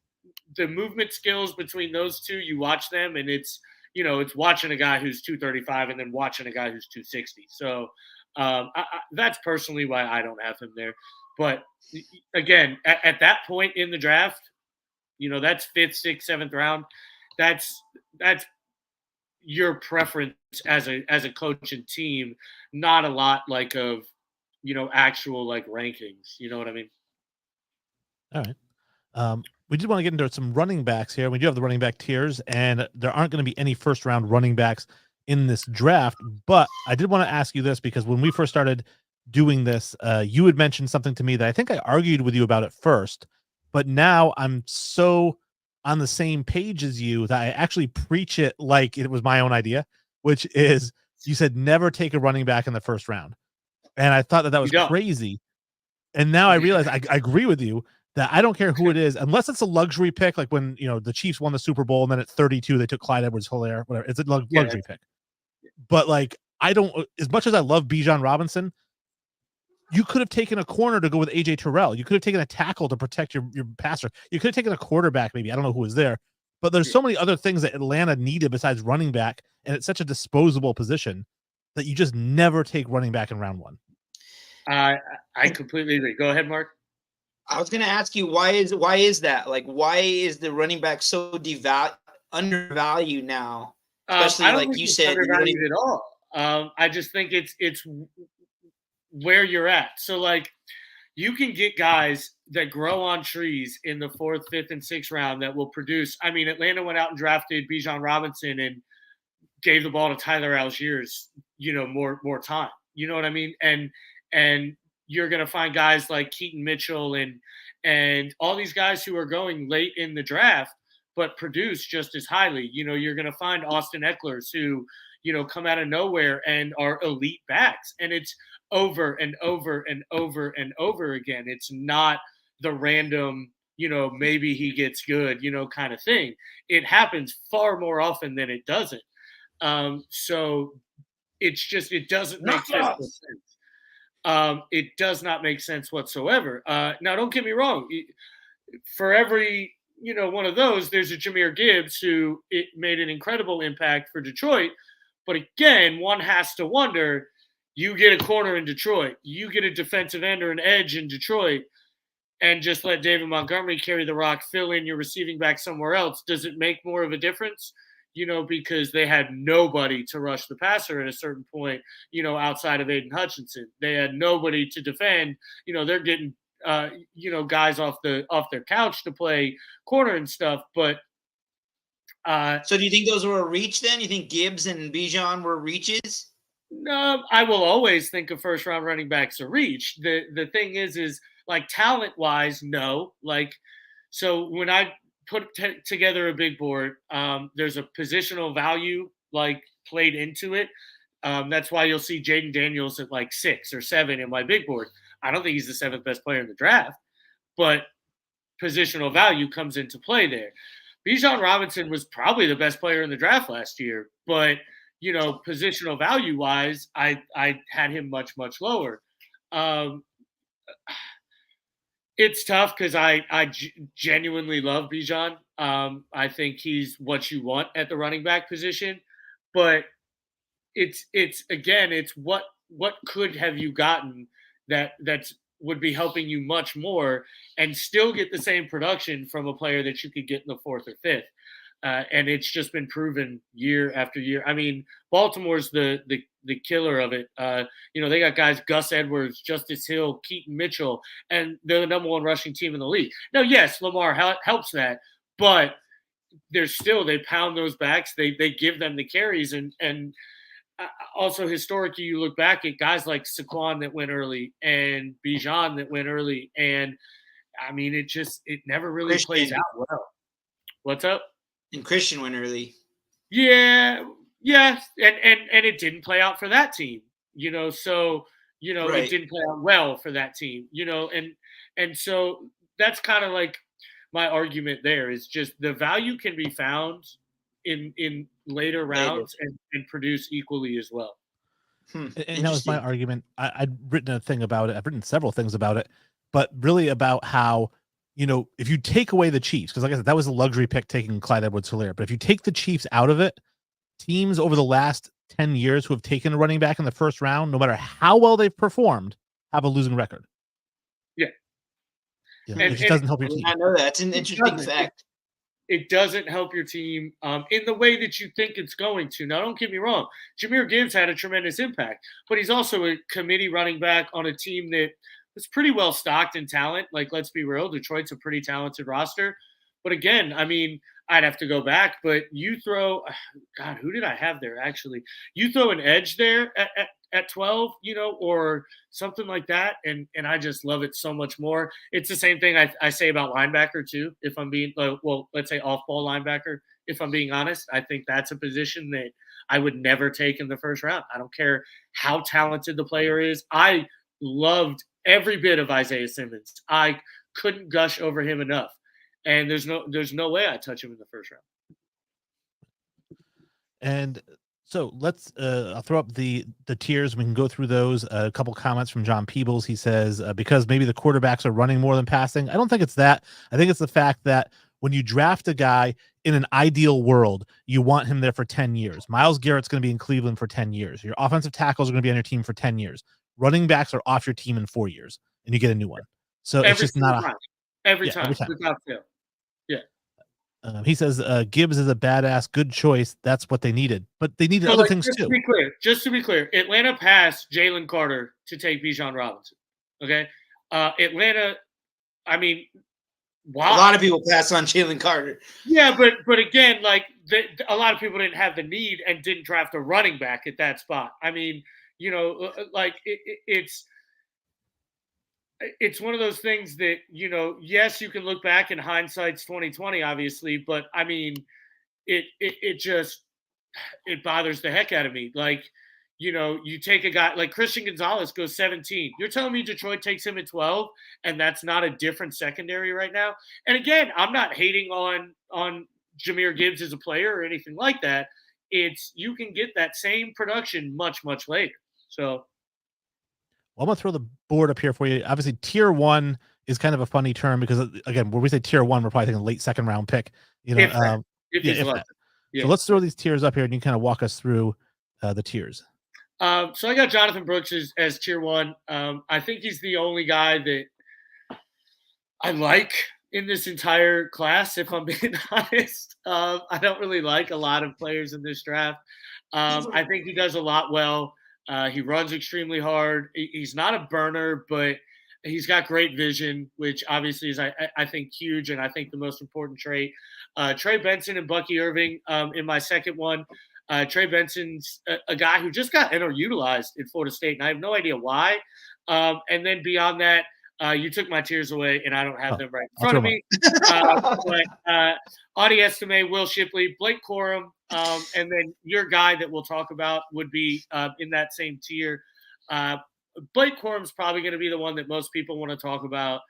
the movement skills between those two. You watch them, and it's watching a guy who's 235 and then watching a guy who's 260. So that's personally why I don't have him there. But again, at that point in the draft, that's 5th, 6th, 7th round. That's your preference as a coach and team, not a lot like of actual like rankings. You know what I mean? All right. We did want to get into some running backs here. We do have the running back tiers, and there aren't going to be any first round running backs in this draft. But I did want to ask you this, because when we first started doing this, you had mentioned something to me that I think I argued with you about at first, but now I'm so on the same page as you that I actually preach it like it was my own idea, which is you said never take a running back in the first round. And I thought that was crazy. And now I realize I agree with you that I don't care who it is, unless it's a luxury pick, like when the Chiefs won the Super Bowl and then at 32 they took Clyde Edwards-Helaire, whatever. It's a luxury pick. But like, I don't, as much as I love Bijan Robinson, you could have taken a corner to go with AJ Terrell. You could have taken a tackle to protect your passer. You could have taken a quarterback, maybe. I don't know who was there. But there's so many other things that Atlanta needed besides running back, and it's such a disposable position that you just never take running back in round one. I completely agree. Go ahead, Mark. I was going to ask you, why is that? Like, why is the running back so undervalued now? Especially I don't like think you it's said, undervalued at all. I just think it's where you're at. So like, you can get guys that grow on trees in the 4th, 5th, and 6th round that will produce. I mean, Atlanta went out and drafted Bijan Robinson and gave the ball to Tyler Algiers, more time. You know what I mean? And you're going to find guys like Keaton Mitchell and all these guys who are going late in the draft, but produce just as highly. You're going to find Austin Ecklers who, come out of nowhere and are elite backs. And it's over and over and over and over again. It's not the random, maybe he gets good, kind of thing. It happens far more often than it doesn't. So it doesn't make sense. It does not make sense whatsoever. Now, don't get me wrong. For every, one of those, there's a Jahmyr Gibbs who it made an incredible impact for Detroit. But again, one has to wonder, you get a corner in Detroit, you get a defensive end or an edge in Detroit, and just let David Montgomery carry the rock, fill in your receiving back somewhere else. Does it make more of a difference? Because they had nobody to rush the passer at a certain point, outside of Aiden Hutchinson. They had nobody to defend. They're getting, guys off their couch to play corner and stuff. But so do you think those were a reach then? You think Gibbs and Bijan were reaches? No, I will always think of first round running backs a reach. The thing is like talent wise, no. Like, so when I put together a big board, there's a positional value like played into it. That's why you'll see Jaden Daniels at like 6 or 7 in my big board. I don't think he's the 7th best player in the draft, but positional value comes into play there. Bijan Robinson was probably the best player in the draft last year, but positional value wise, I had him much, much lower. It's tough because I genuinely love Bijan. I think he's what you want at the running back position, but it's what could have you gotten that's would be helping you much more and still get the same production from a player that you could get in the 4th or 5th. And it's just been proven year after year. I mean, Baltimore's the killer of it. They got guys, Gus Edwards, Justice Hill, Keaton Mitchell, and they're the number 1 rushing team in the league. Now, yes, Lamar helps that, but they pound those backs. They give them the carries. And also historically, you look back at guys like Saquon that went early and Bijan that went early. And I mean, it never really plays out well. What's up? And Christian went early. Yeah. And it didn't play out for that team, so, right. It didn't play out well for that team, and so that's kind of like my argument there is just the value can be found in later rounds and produce equally as well. And that was my argument. I'd written a thing about it. I've written several things about it, but really about how, if you take away the Chiefs, because like I said, that was a luxury pick taking Clyde Edwards-Helaire. But if you take the Chiefs out of it, teams over the last 10 years who have taken a running back in the first round, no matter how well they've performed, have a losing record. Yeah. It just doesn't help your team. I know that. It's an interesting fact. It doesn't help your team in the way that you think it's going to. Now, don't get me wrong. Jahmyr Gibbs had a tremendous impact, but he's also a committee running back on a team that was pretty well stocked in talent. Like, let's be real, Detroit's a pretty talented roster. But again, I mean, I'd have to go back, but you throw – God, who did I have there actually? You throw an edge there at 12, or something like that, and I just love it so much more. It's the same thing I say about linebacker too, if I'm being let's say off-ball linebacker. If I'm being honest, I think that's a position that I would never take in the first round. I don't care how talented the player is. I loved every bit of Isaiah Simmons. I couldn't gush over him enough. And there's no way I touch him in the first round. And so let's I'll throw up the tiers. We can go through those. A couple comments from John Peebles. He says, because maybe the quarterbacks are running more than passing. I don't think it's that. I think it's the fact that when you draft a guy in an ideal world, you want him there for 10 years. Myles Garrett's going to be in Cleveland for 10 years. Your offensive tackles are going to be on your team for 10 years. Running backs are off your team in 4 years, and you get a new one. So it's just not every time. Without fail. Yeah. He says Gibbs is a badass, good choice. That's what they needed, but they needed other things too. Just to be clear, Atlanta passed Jalen Carter to take Bijan Robinson. Okay, Atlanta, I mean, a lot of people pass on Jalen Carter. Yeah, but again, like a lot of people didn't have the need and didn't draft a running back at that spot. I mean, like it's one of those things that yes, you can look back and hindsight's 2020, obviously, but I mean, it just it bothers the heck out of me. Like, you take a guy like Christian Gonzalez goes 17. You're telling me Detroit takes him at 12, and that's not a different secondary right now? And again, I'm not hating on Jahmyr Gibbs as a player or anything like that. It's you can get that same production much, much later. So I'm gonna throw the board up here for you. Obviously, tier 1 is kind of a funny term because again, when we say tier 1, we're probably thinking late second round pick. if he's left. Yeah. So let's throw these tiers up here, and you kind of walk us through the tiers. So I got Jonathan Brooks as tier 1. I think he's the only guy that I like in this entire class, if I'm being honest. I don't really like a lot of players in this draft. I think he does a lot well. He runs extremely hard. He's not a burner, but he's got great vision, which obviously is, I think, huge, and I think the most important trait. Trey Benson and Bucky Irving in my second one. Trey Benson's a guy who just got underutilized in Florida State, and I have no idea why. And then beyond that, you took my tiers away, and I don't have them right in front of me. But Audie Estime, Will Shipley, Blake Corum, and then your guy that we'll talk about would be in that same tier. Blake Corum's probably going to be the one that most people want to talk about,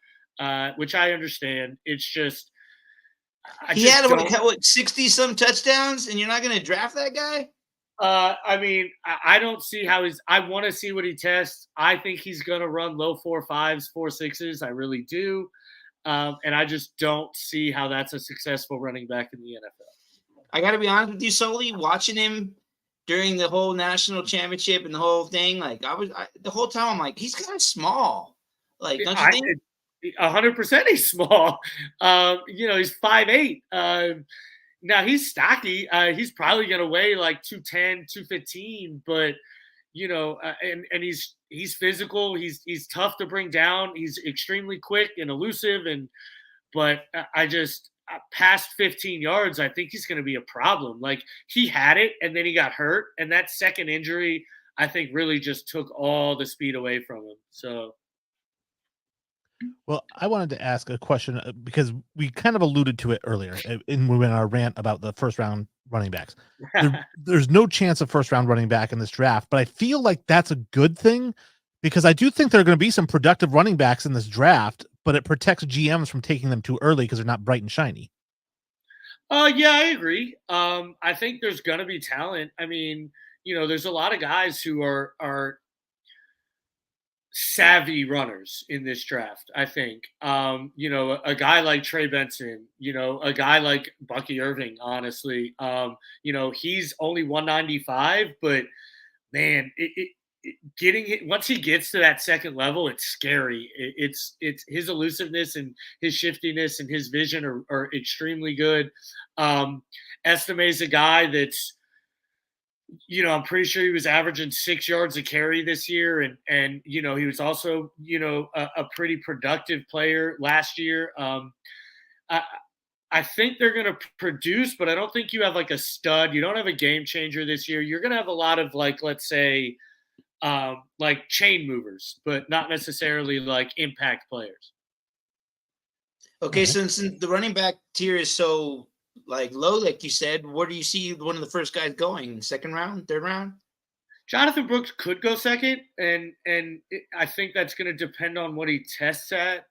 which I understand. It's just he had what 60 some touchdowns, and you're not going to draft that guy? I mean, I don't see how I want to see what he tests. I think he's going to run low 4.5s, 4.6s. I really do. And I just don't see how that's a successful running back in the NFL. I got to be honest with you, Sully, watching him during the whole national championship and the whole thing, like the whole time I'm like, he's kind of small. Like, don't you think? 100% he's small. He's 5'8". Now he's stocky. He's probably going to weigh like 210, 215, but and he's physical. He's tough to bring down. He's extremely quick and elusive. But past 15 yards, I think he's going to be a problem. Like, he had it and then he got hurt, and that second injury, I think, really just took all the speed away from him. So. Well, I wanted to ask a question because we kind of alluded to it earlier in our rant about the first round running backs. There's no chance of first round running back in this draft, but I feel like that's a good thing because I do think there are going to be some productive running backs in this draft, but it protects GMs from taking them too early because they're not bright and shiny. Yeah, I agree. I think there's going to be talent. I mean, there's a lot of guys who are savvy runners in this draft, I think. A guy like Trey Benson, a guy like Bucky Irving, honestly. He's only 195, but man, getting it once he gets to that second level, it's scary. It's his elusiveness and his shiftiness and his vision are extremely good. Estime's a guy that's, I'm pretty sure he was averaging 6 yards a carry this year. And he was also, a pretty productive player last year. I think they're going to produce, but I don't think you have like a stud. You don't have a game changer this year. You're going to have a lot of like, let's say, like chain movers, but not necessarily like impact players. Okay. So since the running back tier is so like low, like you said, where do you see one of the first guys going? Second round, third round? Jonathan Brooks could go second, and I think that's going to depend on what he tests at.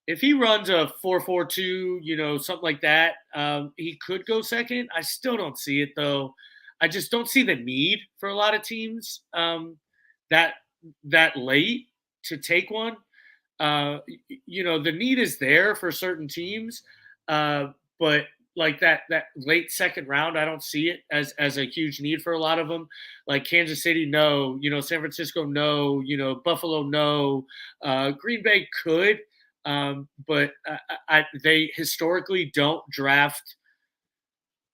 If he runs a 4.42, something like that, he could go second. I still don't see it though. I just don't see the need for a lot of teams that late to take one. The need is there for certain teams. But like that late second round, I don't see it as a huge need for a lot of them. Like Kansas City, no. San Francisco, no. Buffalo, no. Green Bay could, but they historically don't draft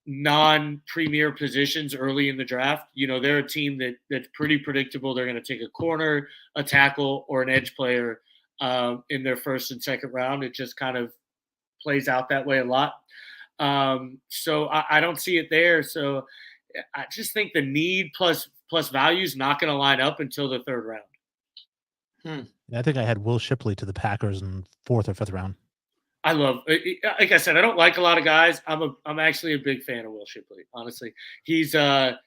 non-premier positions early in the draft. They're a team that's pretty predictable. They're going to take a corner, a tackle, or an edge player. in their first and second round. It just kind of plays out that way a lot. So I don't see it there. So I just think the need plus value is not going to line up until the third round. I think I had Will Shipley to the Packers in 4th or 5th round. I love, like I said, I don't like a lot of guys. I'm actually a big fan of Will Shipley. Honestly, he's an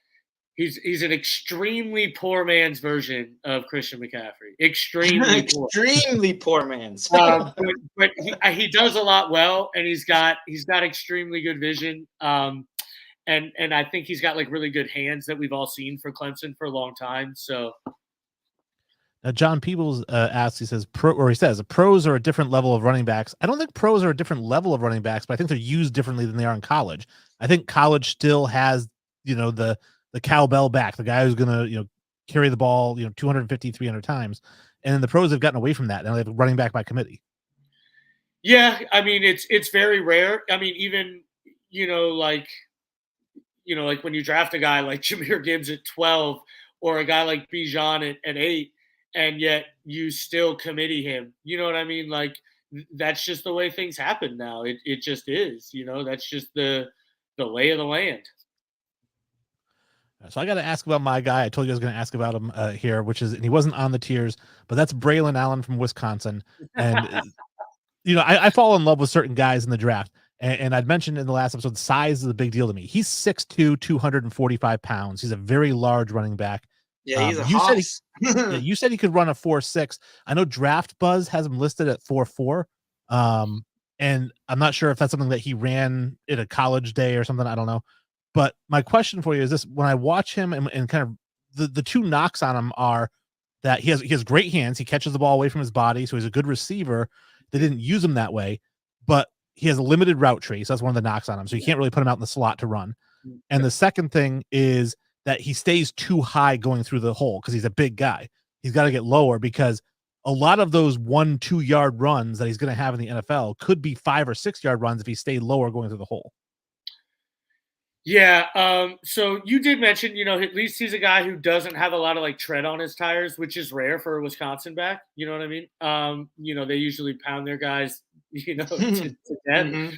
extremely poor man's version of Christian McCaffrey. Extremely poor. Extremely poor man's. but he does a lot well, and he's got extremely good vision. And I think he's got like really good hands that we've all seen for Clemson for a long time. So. John Peebles asks, he says, pros are a different level of running backs. I don't think pros are a different level of running backs, but I think they're used differently than they are in college. I think college still has, the cowbell back, the guy who's going to, carry the ball, 250, 300 times. And then the pros have gotten away from that. Now they have running back by committee. Yeah. I mean, it's very rare. I mean, even, like when you draft a guy like Jahmyr Gibbs at 12 or a guy like Bijan at 8, and yet you still committee him. You know what I mean? Like, that's just the way things happen now. It just is, that's just the lay of the land. So I got to ask about my guy. I told you I was going to ask about him here, and he wasn't on the tiers, but that's Braylon Allen from Wisconsin. And, I fall in love with certain guys in the draft. And I'd mentioned in the last episode, size is a big deal to me. He's 6'2", 245 pounds. He's a very large running back. Yeah, he's a hoss. You said he could run a 4.6. I know Draft Buzz has him listed at 4.4. And I'm not sure if that's something that he ran at a college day or something. I don't know. But my question for you is this: when I watch him and kind of the two knocks on him are that he has great hands. He catches the ball away from his body, so he's a good receiver. They didn't use him that way, but he has a limited route tree. So that's one of the knocks on him. So you can't really put him out in the slot to run. And the second thing is that he stays too high going through the hole because he's a big guy. He's got to get lower because a lot of those 1-2 yard runs that he's going to have in the NFL could be 5 or 6 yard runs if he stayed lower going through the hole. Yeah. So you did mention, at least he's a guy who doesn't have a lot of like tread on his tires, which is rare for a Wisconsin back. You know what I mean? They usually pound their guys, to death.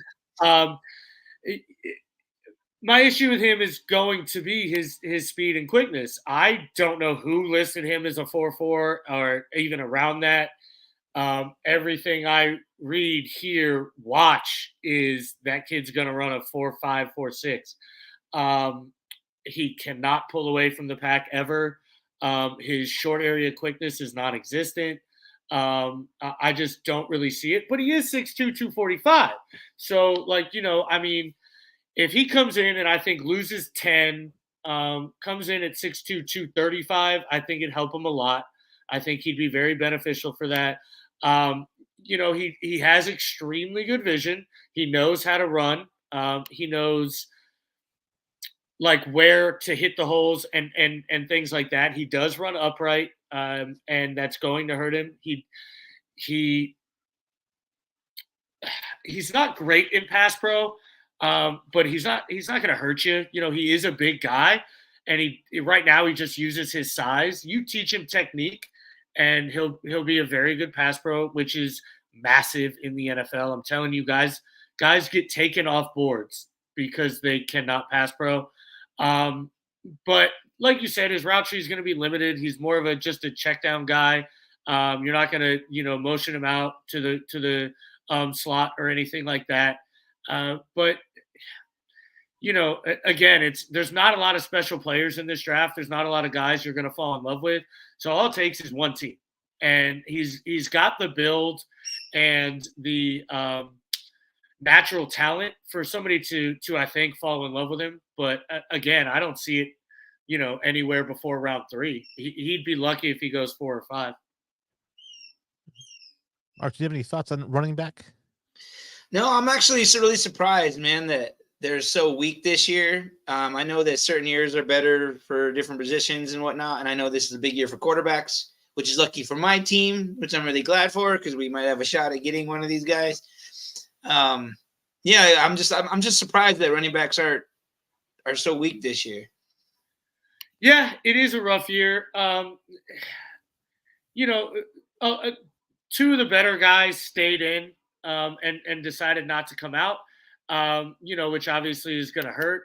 My issue with him is going to be his speed and quickness. I don't know who listed him as a 4.4 or even around that. Everything I read, hear, watch is that kid's going to run a 4.5, 4.6. He cannot pull away from the pack ever. His short area quickness is non-existent. I just don't really see it. But he is 6'2", 245. So, if he comes in and I think loses 10, comes in at 6'2", 235, I think it'd help him a lot. I think he'd be very beneficial for that. He has extremely good vision. He knows how to run. He knows like where to hit the holes and things like that. He does run upright, and that's going to hurt him. He's not great in pass pro, but he's not going to hurt you. He is a big guy, and right now he just uses his size. You teach him technique, and he'll be a very good pass pro, which is massive in the NFL. I'm telling you, guys get taken off boards because they cannot pass pro. But like you said, his route tree is going to be limited. He's more of just a check down guy. You're not going to, motion him out to the slot or anything like that. But again, there's not a lot of special players in this draft. There's not a lot of guys you're going to fall in love with. So all it takes is one team, and he's got the build and the natural talent for somebody to I think fall in love with him. But again, I don't see it, anywhere before round 3. He'd be lucky if he goes 4 or 5. Mark, do you have any thoughts on running back? No, I'm actually really surprised, man, that they're so weak this year. I know that certain years are better for different positions and whatnot, and I know this is a big year for quarterbacks, which is lucky for my team, which I'm really glad for because we might have a shot at getting one of these guys. Yeah, I'm just surprised that running backs are so weak this year. Yeah, it is a rough year. two of the better guys stayed in and decided not to come out, which obviously is going to hurt.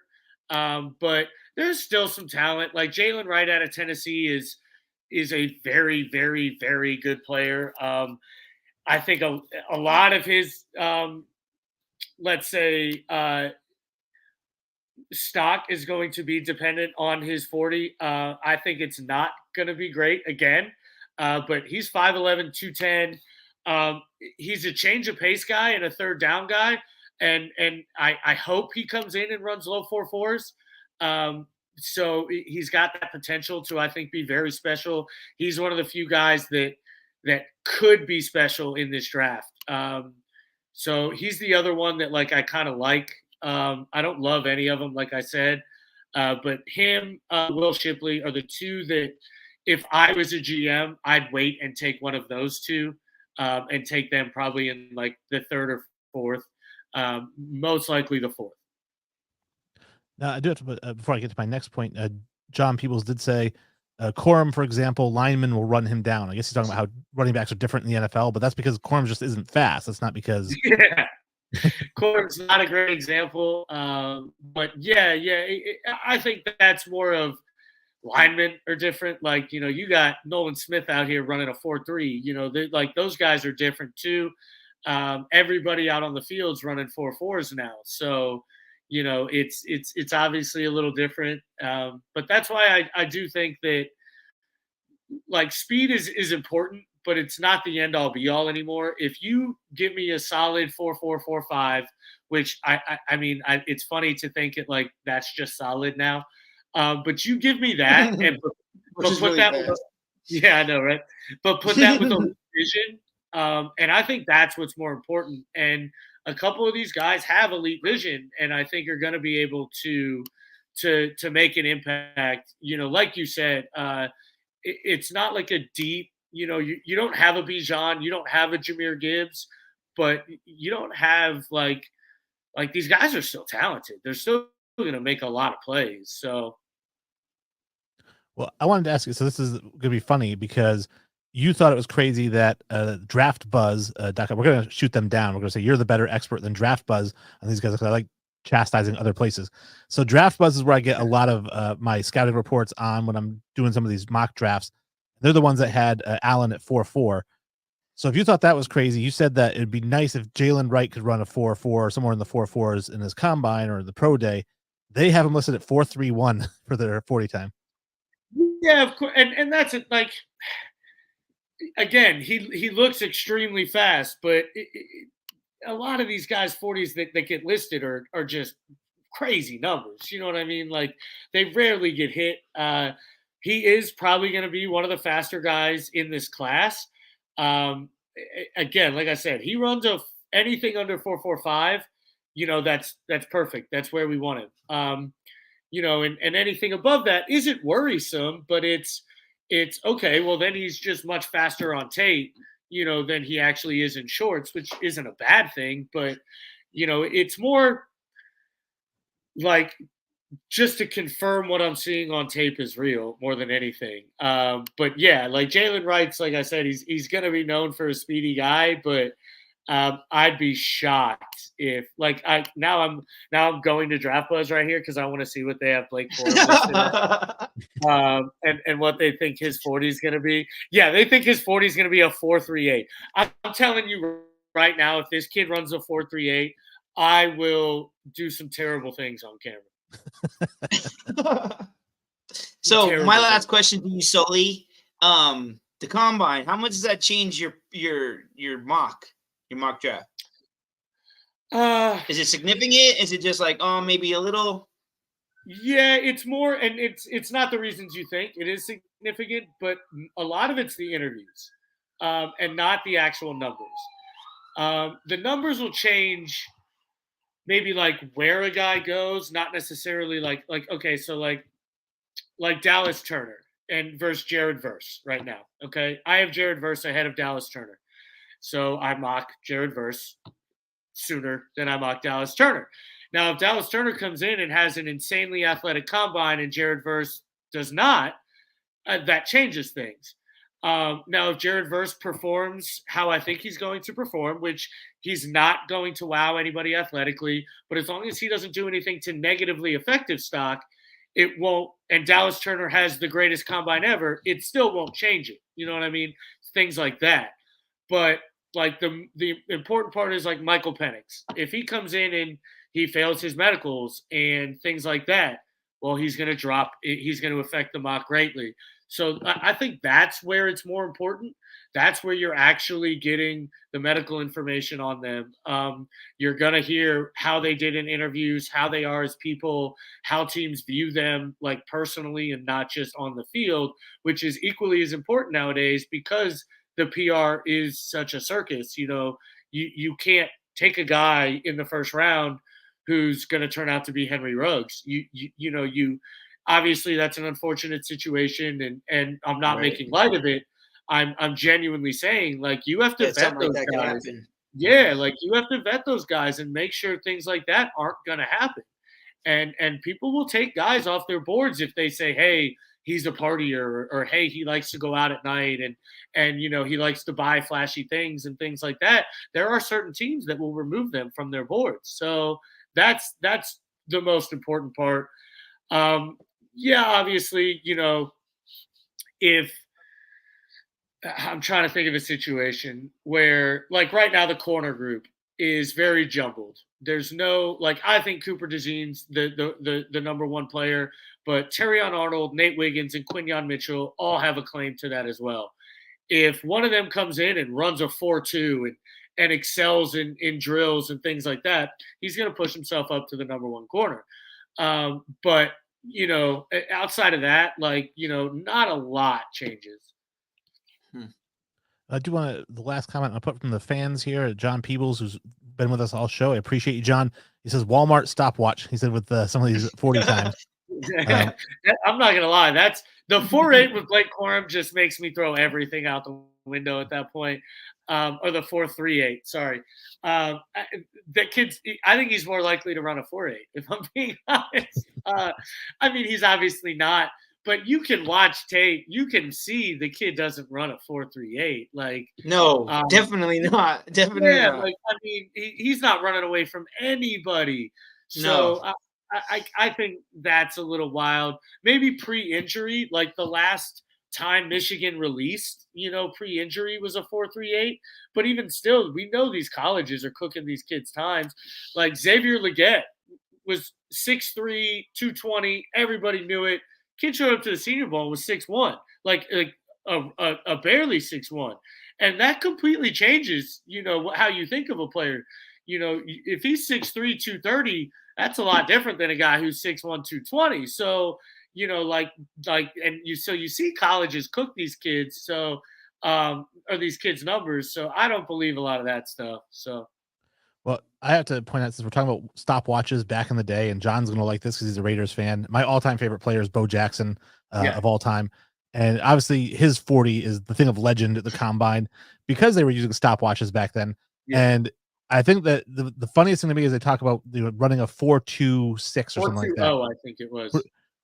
But there's still some talent. Like Jalen Wright out of Tennessee is a very, very, very good player. I think a lot of his, let's say, stock is going to be dependent on his 40. I think it's not going to be great again, but he's 5'11", 210. He's a change of pace guy and a third down guy, and I hope he comes in and runs low 4.4s. So he's got that potential to, I think, be very special. He's one of the few guys that could be special in this draft. So he's the other one that I kind of like. I don't love any of them, like I said, but him, Will Shipley are the two that if I was a GM, I'd wait and take one of those two and take them probably in the third or fourth, most likely the fourth. Now, I do have to, before I get to my next point, John Peebles did say Corum, for example, linemen will run him down. I guess he's talking about how running backs are different in the NFL, but that's because Corum just isn't fast. That's not because – yeah. Corum's not a great example, but I think that's more of linemen are different. You got Nolan Smith out here running a 4.3. Those guys are different too. Everybody out on the field's running 4.4s now, so it's obviously a little different. But that's why I do think that speed is important, but it's not the end all be all anymore. If you give me a solid 4.4, 4.5, which I mean, it's funny to think that's just solid now. But you give me that and put really that with yeah, I know, right? But put that with a vision. And I think that's what's more important. And a couple of these guys have elite vision, and I think are going to be able to make an impact. Like you said, it's not like a deep. You don't have a Bijan, you don't have a Jahmyr Gibbs, but you don't have these guys are still talented. They're still going to make a lot of plays. So, well, I wanted to ask you. So this is going to be funny because you thought it was crazy that Draft Buzz, we're going to shoot them down. We're going to say you're the better expert than Draft Buzz on these guys because I like chastising other places. So Draft Buzz is where I get a lot of my scouting reports on when I'm doing some of these mock drafts. They're the ones that had Allen at 4.4. So if you thought that was crazy, you said that it'd be nice if Jalen Wright could run a 4.4 or somewhere in the 4.4s in his combine or the pro day. They have him listed at 4.31 for their 40 time. Yeah, of course. And that's it. Again, he looks extremely fast, but a lot of these guys' 40s that get listed are just crazy numbers. You know what I mean? They rarely get hit. He is probably going to be one of the faster guys in this class. Again, like I said, he runs anything under 4.45. That's perfect. That's where we want him. And anything above that isn't worrisome, but it's okay. Well, then he's just much faster on tape, than he actually is in shorts, which isn't a bad thing. But it's more just to confirm what I'm seeing on tape is real more than anything. But yeah, Jalen Wright's, like I said, he's going to be known for a speedy guy, but I'd be shocked if now I'm going to Draft Buzz right here because I want to see what they have Blake Corum listed and what they think his 40 is going to be. Yeah, they think his 40 is going to be a 4.38. I'm telling you right now, if this kid runs a 4.38, I will do some terrible things on camera. So my last question to you, Sully, the combine, how much does that change your mock draft? Is it significant? Is it just maybe a little? Yeah, it's more, and it's not the reasons you think. It is significant, but a lot of it's the interviews, and not the actual numbers. The numbers will change. Maybe where a guy goes, not necessarily okay, so like Dallas Turner and versus Jared Verse right now. Okay, I have Jared Verse ahead of Dallas Turner, so I mock Jared Verse sooner than I mock Dallas Turner. Now, if Dallas Turner comes in and has an insanely athletic combine and Jared Verse does not, that changes things. Now, if Jared Verse performs how I think he's going to perform, which he's not going to wow anybody athletically, but as long as he doesn't do anything to negatively affect his stock, it won't. And Dallas Turner has the greatest combine ever. It still won't change it. You know what I mean? Things like that. But like the important part is like Michael Penix. If he comes in and he fails his medicals and things like that, well, he's going to drop. He's going to affect the mock greatly. So I think that's where it's more important. That's where you're actually getting the medical information on them. You're going to hear how they did in interviews, how they are as people, how teams view them like personally and not just on the field, which is equally as important nowadays because the PR is such a circus. You can't take a guy in the first round who's going to turn out to be Henry Ruggs. You obviously that's an unfortunate situation, and I'm not making light of it. I'm genuinely saying like you have to vet those guys. Yeah, like you have to vet those guys and make sure things like that aren't going to happen. And people will take guys off their boards if they say, hey, he's a partier, or hey, he likes to go out at night and he likes to buy flashy things and things like that. There are certain teams that will remove them from their boards. So that's the most important part. Yeah, obviously, if I'm trying to think of a situation where, like right now, the corner group is very jumbled. There's no, like, I think Cooper DeJean's the number one player, but Terrion Arnold, Nate Wiggins, and Quinyon Mitchell all have a claim to that as well. If one of them comes in and runs a 4.2 and excels in drills and things like that, he's going to push himself up to the number one corner. But outside of that, not a lot changes. I do want the last comment I put from the fans here, John Peebles, who's been with us all show. I appreciate you, John. He says Walmart stopwatch. He said with some of these 40 times. I'm not gonna lie. That's the 4.8 with Blake Corum just makes me throw everything out the window at that point. Or the 4.38. Sorry, that kid's. I think he's more likely to run a 4.8. If I'm being honest, I mean he's obviously not. But you can watch tape. You can see the kid doesn't run a 4.38. Like no, definitely not. Definitely not. Like I mean, he's not running away from anybody. So no. I think that's a little wild. Maybe pre-injury, like the last time Michigan released, pre-injury was a 4.38. But even still, we know these colleges are cooking these kids' times. Like Xavier Leggett was 6'3", 220. Everybody knew it. Kid showed up to the Senior Bowl and was 6'1", like a barely 6'1", and that completely changes, how you think of a player. If he's 6'3", 230, that's a lot different than a guy who's 6'1", 220. So, you see colleges cook these kids, so or these kids' numbers. So I don't believe a lot of that stuff. So. Well, I have to point out, since we're talking about stopwatches back in the day, and John's going to like this because he's a Raiders fan. My all-time favorite player is Bo Jackson of all time. And obviously his 40 is the thing of legend at the combine because they were using stopwatches back then. Yeah. And I think that the funniest thing to me is they talk about running a 4.26 or something like that. Oh, I think it was.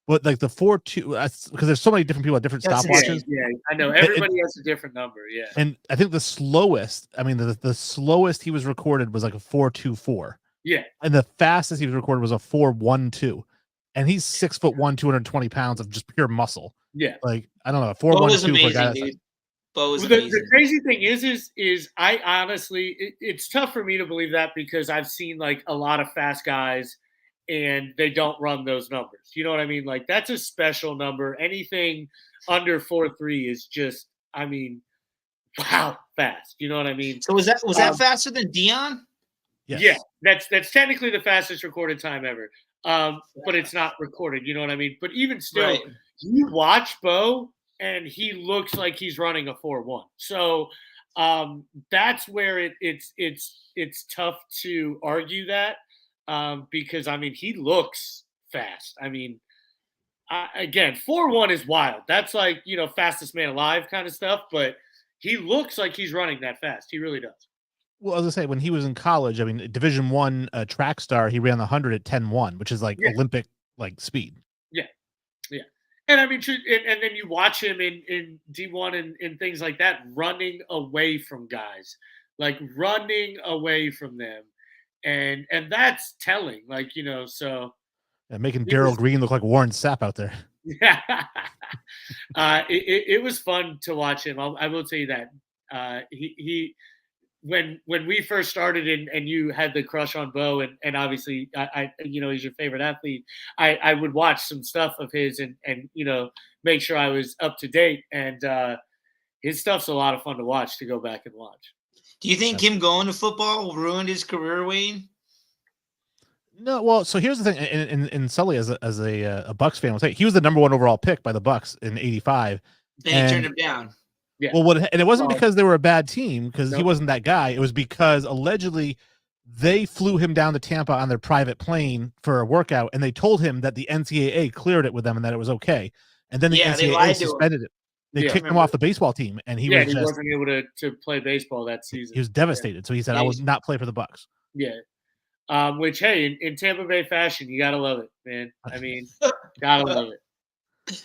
But like the 4.2, because there's so many different people at different stopwatches. Yeah, I know. Everybody has a different number. Yeah. And I think the slowest, the slowest he was recorded was like a 4.24. Yeah. And the fastest he was recorded was a 4.12. And he's 6'1", 220 pounds of just pure muscle. Yeah. Like, I don't know. 4.12 for a guy. The crazy thing is I honestly, it's tough for me to believe that because I've seen like a lot of fast guys and they don't run those numbers. You know what I mean? Like that's a special number. Anything under 4.3 is just, wow, fast. You know what I mean? So was that faster than Dion? Yes. Yeah, that's technically the fastest recorded time ever. But it's not recorded. You know what I mean? But even still, right. You watch Bo and he looks like he's running a 4.1. So that's where it's tough to argue that. Because he looks fast. Again, 4.1 is wild. That's like, fastest man alive kind of stuff, but he looks like he's running that fast. He really does. Well, as I say, when he was in college, Division I track star, he ran the 100 at 10.1, which is like Olympic like speed. Yeah. Yeah. And I mean, and then you watch him in D1 and things like that, running away from guys, like running away from them, and that's telling. Like, so And making he Daryl was, Green look like Warren Sapp out there. yeah. It was fun to watch him. I will tell you that. He when we first started and you had the crush on Bo and obviously I he's your favorite athlete. I would watch some stuff of his and make sure I was up to date, and his stuff's a lot of fun to watch, to go back and watch. Do you think him going to football ruined his career, Wayne? No, well, so here's the thing, and Sully as a Bucks fan will say he was the number 1 overall pick by the Bucks in '85. Then he turned him down. Yeah. Well, and it wasn't because they were a bad team, because he Nope. wasn't that guy. It was because allegedly they flew him down to Tampa on their private plane for a workout, and they told him that the NCAA cleared it with them and that it was okay. And then the Yeah, they NCAA lied to him. suspended it. They Yeah, kicked him off the baseball team, and he wasn't able to play baseball that season. he was devastated. So he said, Yeah, "I will not play for the Bucks." Yeah. Which, hey, in Tampa Bay fashion, you gotta love it, man. I mean, gotta love it.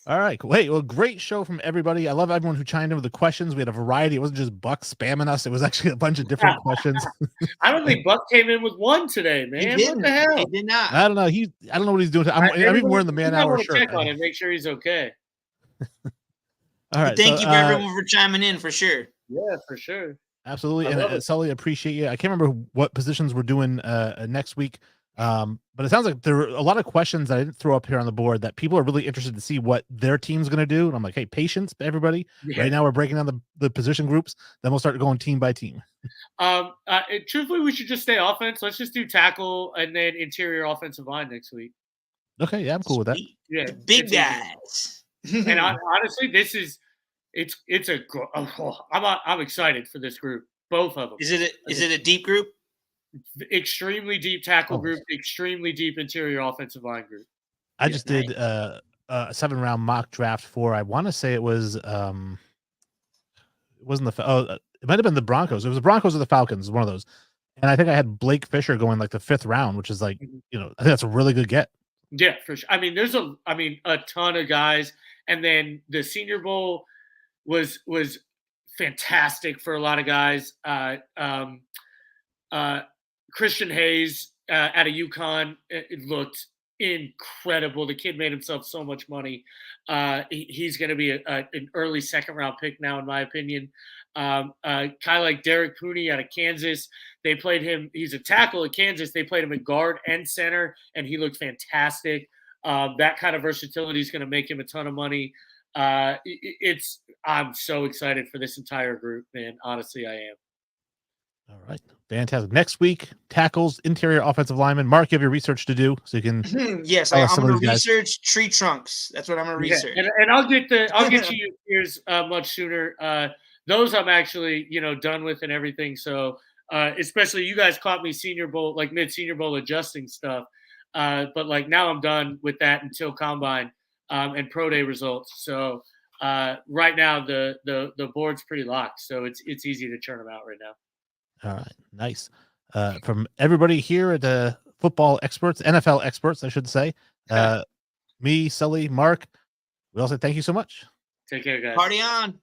All right. Wait, well, great show from everybody. I love everyone who chimed in with the questions. We had a variety. It wasn't just Buck spamming us. It was actually a bunch of different questions. I don't think Buck came in with one today, man. What the hell? He did not. I don't know. I don't know what he's doing. I'm even wearing the man hour shirt. Check on him, make sure he's okay. All right. Thank you for everyone for chiming in, for sure. Yeah, for sure. Absolutely. And Sully, appreciate you. I can't remember what positions we're doing next week. But it sounds like there were a lot of questions that I didn't throw up here on the board that people are really interested to see what their team's going to do. And I'm like, hey, patience, everybody. Yeah. Right now we're breaking down the position groups. Then we'll start going team by team. Truthfully, we should just stay offense. Let's just do tackle and then interior offensive line next week. Okay. Yeah, I'm cool with that. Yeah. Big guys. And honestly, I'm excited for this group. Both of them. Is it a deep group? Extremely deep tackle group, extremely deep interior offensive line group. I just did a 7-round mock draft for, I want to say it was it wasn't it might have been the Broncos. It was the Broncos or the Falcons, one of those. And I think I had Blake Fisher going like the 5th round, which is like, I think that's a really good get. Yeah, for sure. I mean, there's a ton of guys, and then the Senior Bowl was fantastic for a lot of guys. Christian Hayes out of UConn, it looked incredible. The kid made himself so much money. He's going to be an early 2nd-round pick now, in my opinion. Kind of like Derek Pooney out of Kansas. They played him. He's a tackle at Kansas. They played him at guard and center, and he looked fantastic. That kind of versatility is going to make him a ton of money. I'm so excited for this entire group, man. Honestly, I am. All right. Fantastic. Next week, tackles, interior offensive linemen. Mark, you have your research to do, so you can. Yes, I'm going to research tree trunks. That's what I'm going to research. And I'll get to you ears much sooner. Those I'm actually done with and everything. So especially you guys caught me Senior Bowl, like mid-Senior Bowl adjusting stuff. But like now I'm done with that until combine and pro day results. So right now the board's pretty locked. So it's easy to churn them out right now. All right, nice. From everybody here at the football experts, NFL experts, I should say, me, Sully, Mark, we all say thank you so much. Take care, guys. Party on.